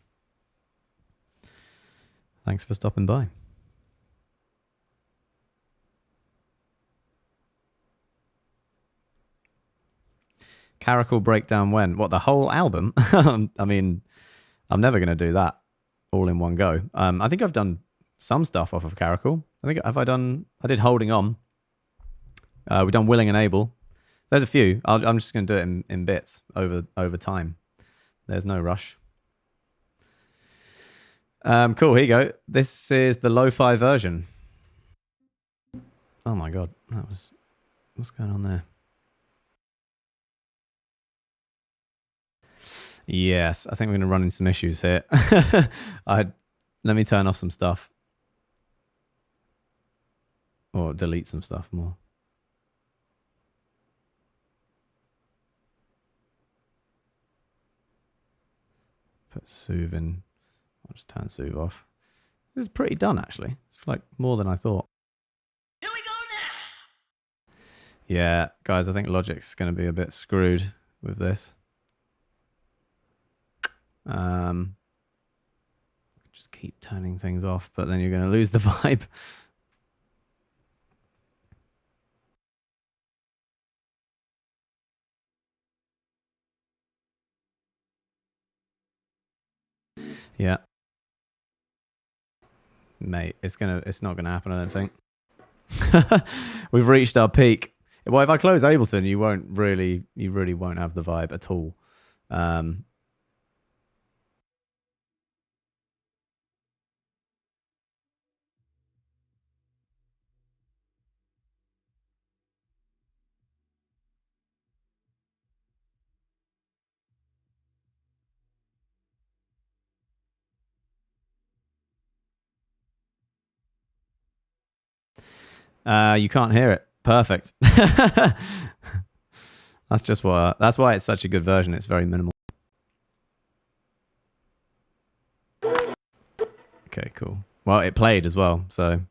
Thanks for stopping by. Caracal breakdown when? What, the whole album? I mean, I'm never going to do that all in one go. I think I've done some stuff off of Caracal. I did Holding On. We've done Willing and Able. There's a few. I'm just going to do it in bits over time. There's no rush. Cool, here you go. This is the lo-fi version. Oh my God. What's going on there? Yes, I think we're going to run into some issues here. Let me turn off some stuff. Or delete some stuff more. Put Soothe in. I'll just turn Soothe off. This is pretty done, actually. It's like more than I thought. Here we go now. Yeah, guys, I think Logic's going to be a bit screwed with this. just keep turning things off, but then you're going to lose the vibe. Yeah. Mate, it's not gonna happen, I don't think. We've reached our peak. Well, if I close Ableton, you really won't have the vibe at all. You can't hear it. Perfect. That's why it's such a good version. It's very minimal. Okay, cool. Well, it played as well, so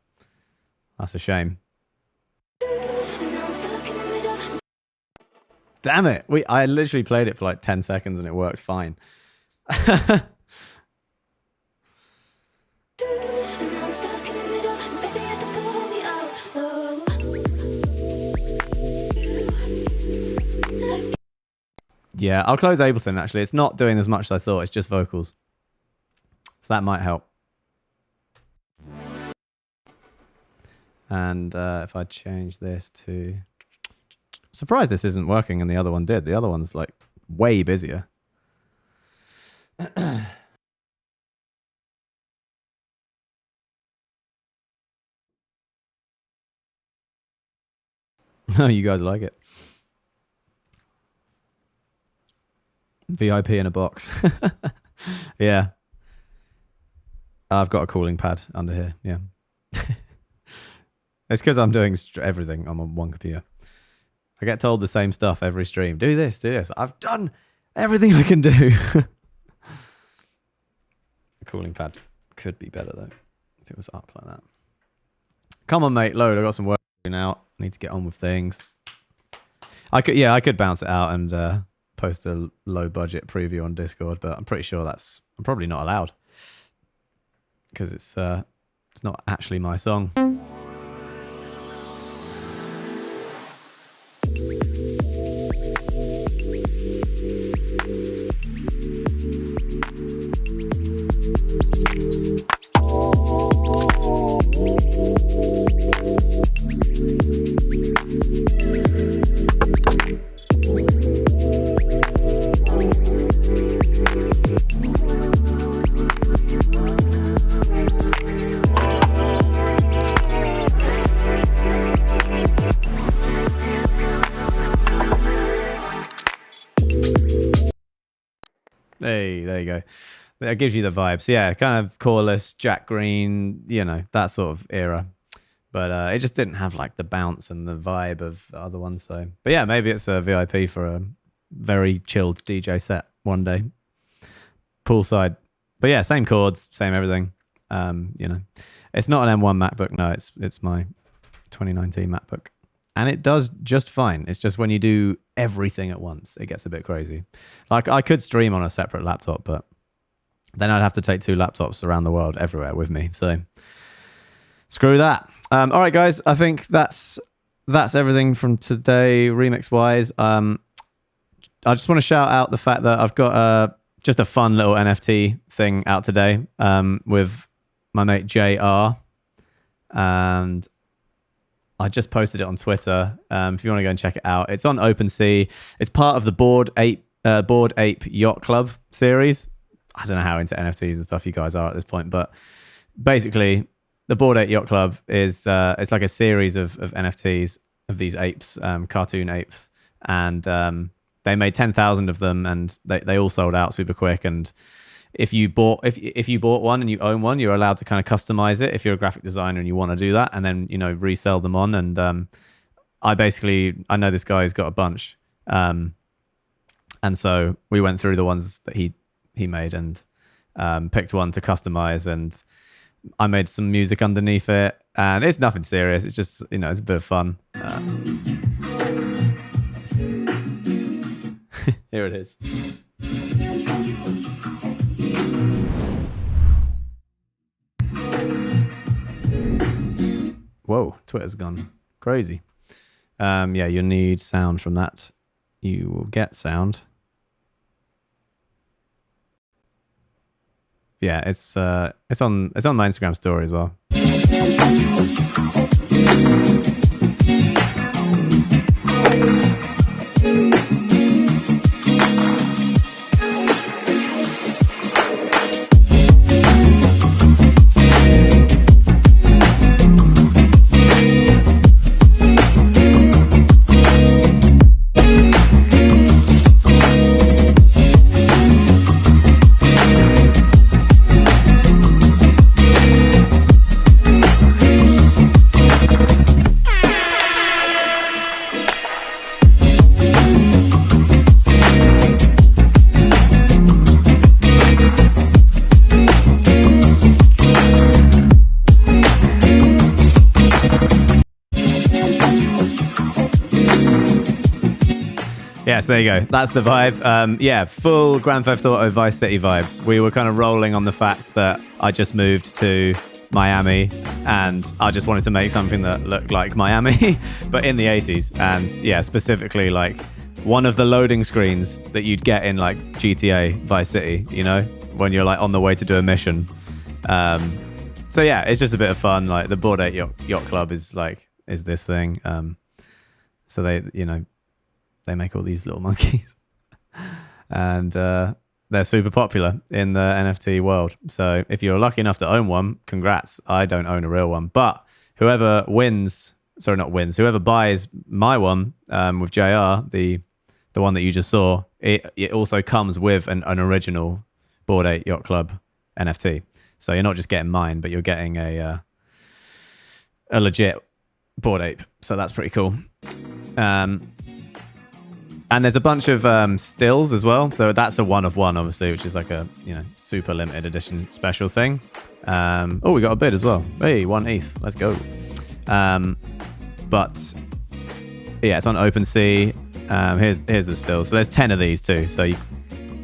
that's a shame. Damn it! I literally played it for like 10 seconds and it worked fine. Yeah, I'll close Ableton actually. It's not doing as much as I thought. It's just vocals. So that might help. And if I change this to... Surprised this isn't working and the other one did. The other one's like way busier. Oh, you guys like it. VIP in a box. Yeah. I've got a cooling pad under here. Yeah. It's because I'm doing everything. I'm on one computer. I get told the same stuff every stream. Do this, do this. I've done everything I can do. The cooling pad could be better though, if it was up like that. Come on, mate. Load. I got some work to do now. I need to get on with things. I could bounce it out and post a low budget preview on Discord, but I'm pretty sure I'm probably not allowed because it's not actually my song. Hey, there you go. That gives you the vibes. Yeah, kind of Coreless, Jack Green, that sort of era. But it just didn't have like the bounce and the vibe of the other ones. So, but yeah, maybe it's a VIP for a very chilled DJ set one day. Poolside. But yeah, same chords, same everything. It's not an M1 MacBook. No, it's my 2019 MacBook. And it does just fine. It's just when you do everything at once, it gets a bit crazy. Like I could stream on a separate laptop, but then I'd have to take 2 laptops around the world everywhere with me. So screw that. All right, guys. I think that's everything from today, remix-wise. I just want to shout out the fact that I've got just a fun little NFT thing out today with my mate JR. And I just posted it on Twitter. If you want to go and check it out, it's on OpenSea. It's part of the Bored Ape Yacht Club series. I don't know how into NFTs and stuff you guys are at this point, but basically, the Bored Ape Yacht Club is it's like a series of NFTs of these apes, cartoon apes, and they made 10,000 of them, and they all sold out super quick. And if you bought one and you own one, you're allowed to kind of customize it if you're a graphic designer and you want to do that, and then resell them on. And I know this guy who's got a bunch, and so we went through the ones that he made and picked one to customize, and I made some music underneath it, and it's nothing serious. It's just it's a bit of fun. Here it is. Whoa, Twitter's gone crazy. Yeah, you'll need sound from that. You will get sound. Yeah, it's on my Instagram story as well. Yes, there you go. That's the vibe. Yeah, full Grand Theft Auto Vice City vibes. We were kind of rolling on the fact that I just moved to Miami and I just wanted to make something that looked like Miami, but in the 80s. And yeah, specifically like one of the loading screens that you'd get in like GTA Vice City, you know, when you're like on the way to do a mission. So yeah, it's just a bit of fun. Like the Bored Ape Yacht Club is this thing. So they, you know, they make all these little monkeys and they're super popular in the NFT world. So if you're lucky enough to own one, congrats. I don't own a real one, but whoever whoever buys my one with JR, the one that you just saw, it also comes with an original Bored Ape Yacht Club NFT. So you're not just getting mine, but you're getting a legit Bored Ape. So that's pretty cool. And there's a bunch of stills as well. So that's a one of one, obviously, which is like a, you know, super limited edition special thing. Oh, we got a bid as well. Hey, 1 ETH. Let's go. But yeah, it's on OpenSea. Here's the stills. So there's 10 of these too. So you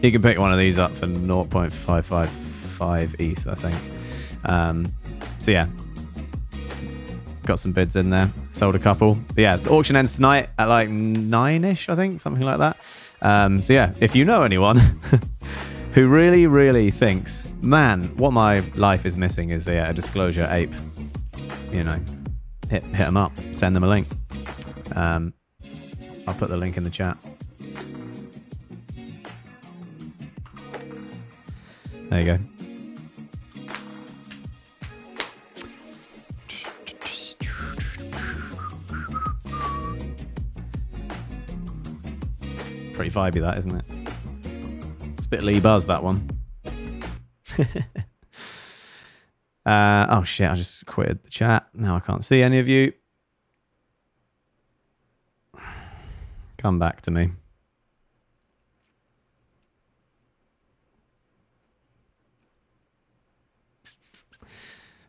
can pick one of these up for 0.555 ETH, I think. So yeah, got some bids in there. Sold a couple. But yeah, the auction ends tonight at like 9ish, I think, something like that. So yeah, if you know anyone who really, really thinks, man, what my life is missing is a disclosure ape, you know, hit them up, send them a link. I'll put the link in the chat. There you go. Pretty vibey, that, isn't it? It's a bit Lee Buzz, that one. Oh shit, I just quitted the chat. Now I can't see any of you. Come back to me.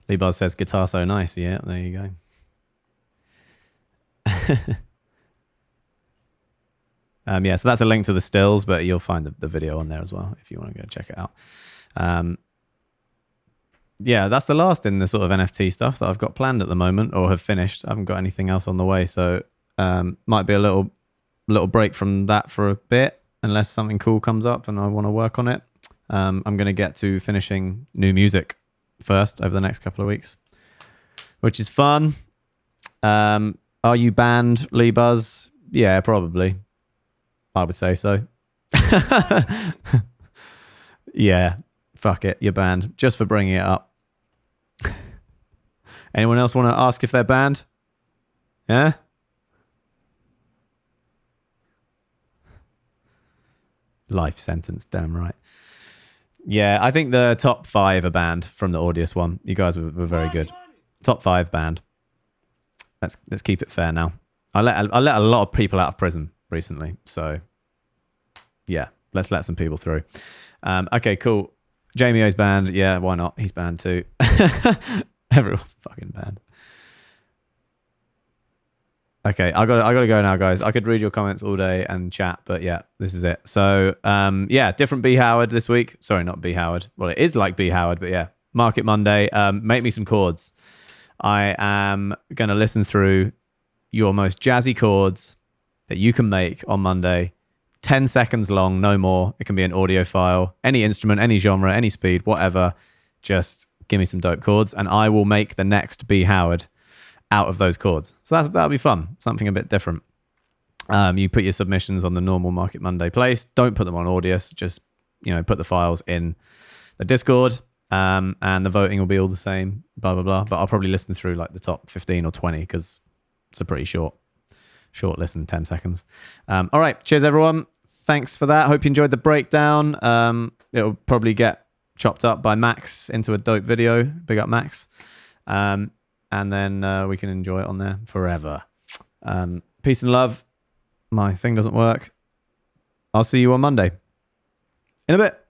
Lee Buzz says guitar so nice. Yeah, there you go. Yeah, so that's a link to the stills, but you'll find the video on there as well if you want to go check it out. Yeah, that's the last in the sort of NFT stuff that I've got planned at the moment or have finished. I haven't got anything else on the way, so might be a little break from that for a bit unless something cool comes up and I want to work on it. I'm going to get to finishing new music first over the next couple of weeks, which is fun. Are you banned, Lee Buzz? Yeah, probably. I would say so. Yeah, fuck it, you're banned just for bringing it up. Anyone else want to ask if they're banned? Yeah? Life sentence, damn right. Yeah, I think the top 5 are banned from the Audius one. You guys were very good. Top 5 banned. Let's keep it fair now. I let a lot of people out of prison recently, so yeah, let's let some people through. Okay, cool. Jamie O's banned. Yeah, why not? He's banned too. Everyone's fucking banned. Okay, I gotta go now, guys. I could read your comments all day and chat, but yeah, this is it. So yeah, different B Howard this week. Sorry, not B Howard. Well, it is like B Howard, but yeah, Market Monday. Make me some chords. I am going to listen through your most jazzy chords that you can make on Monday. 10 seconds long, no more. It can be an audio file, any instrument, any genre, any speed, whatever. Just give me some dope chords and I will make the next B. Howard out of those chords. So that'll be fun. Something a bit different. You put your submissions on the normal Market Monday place. Don't put them on Audius. Just, put the files in the Discord. And the voting will be all the same, blah, blah, blah. But I'll probably listen through like the top 15 or 20 because it's a pretty short listen, 10 seconds. All right. Cheers, everyone. Thanks for that. Hope you enjoyed the breakdown. It'll probably get chopped up by Max into a dope video. Big up, Max. And then we can enjoy it on there forever. Peace and love. My thing doesn't work. I'll see you on Monday. In a bit.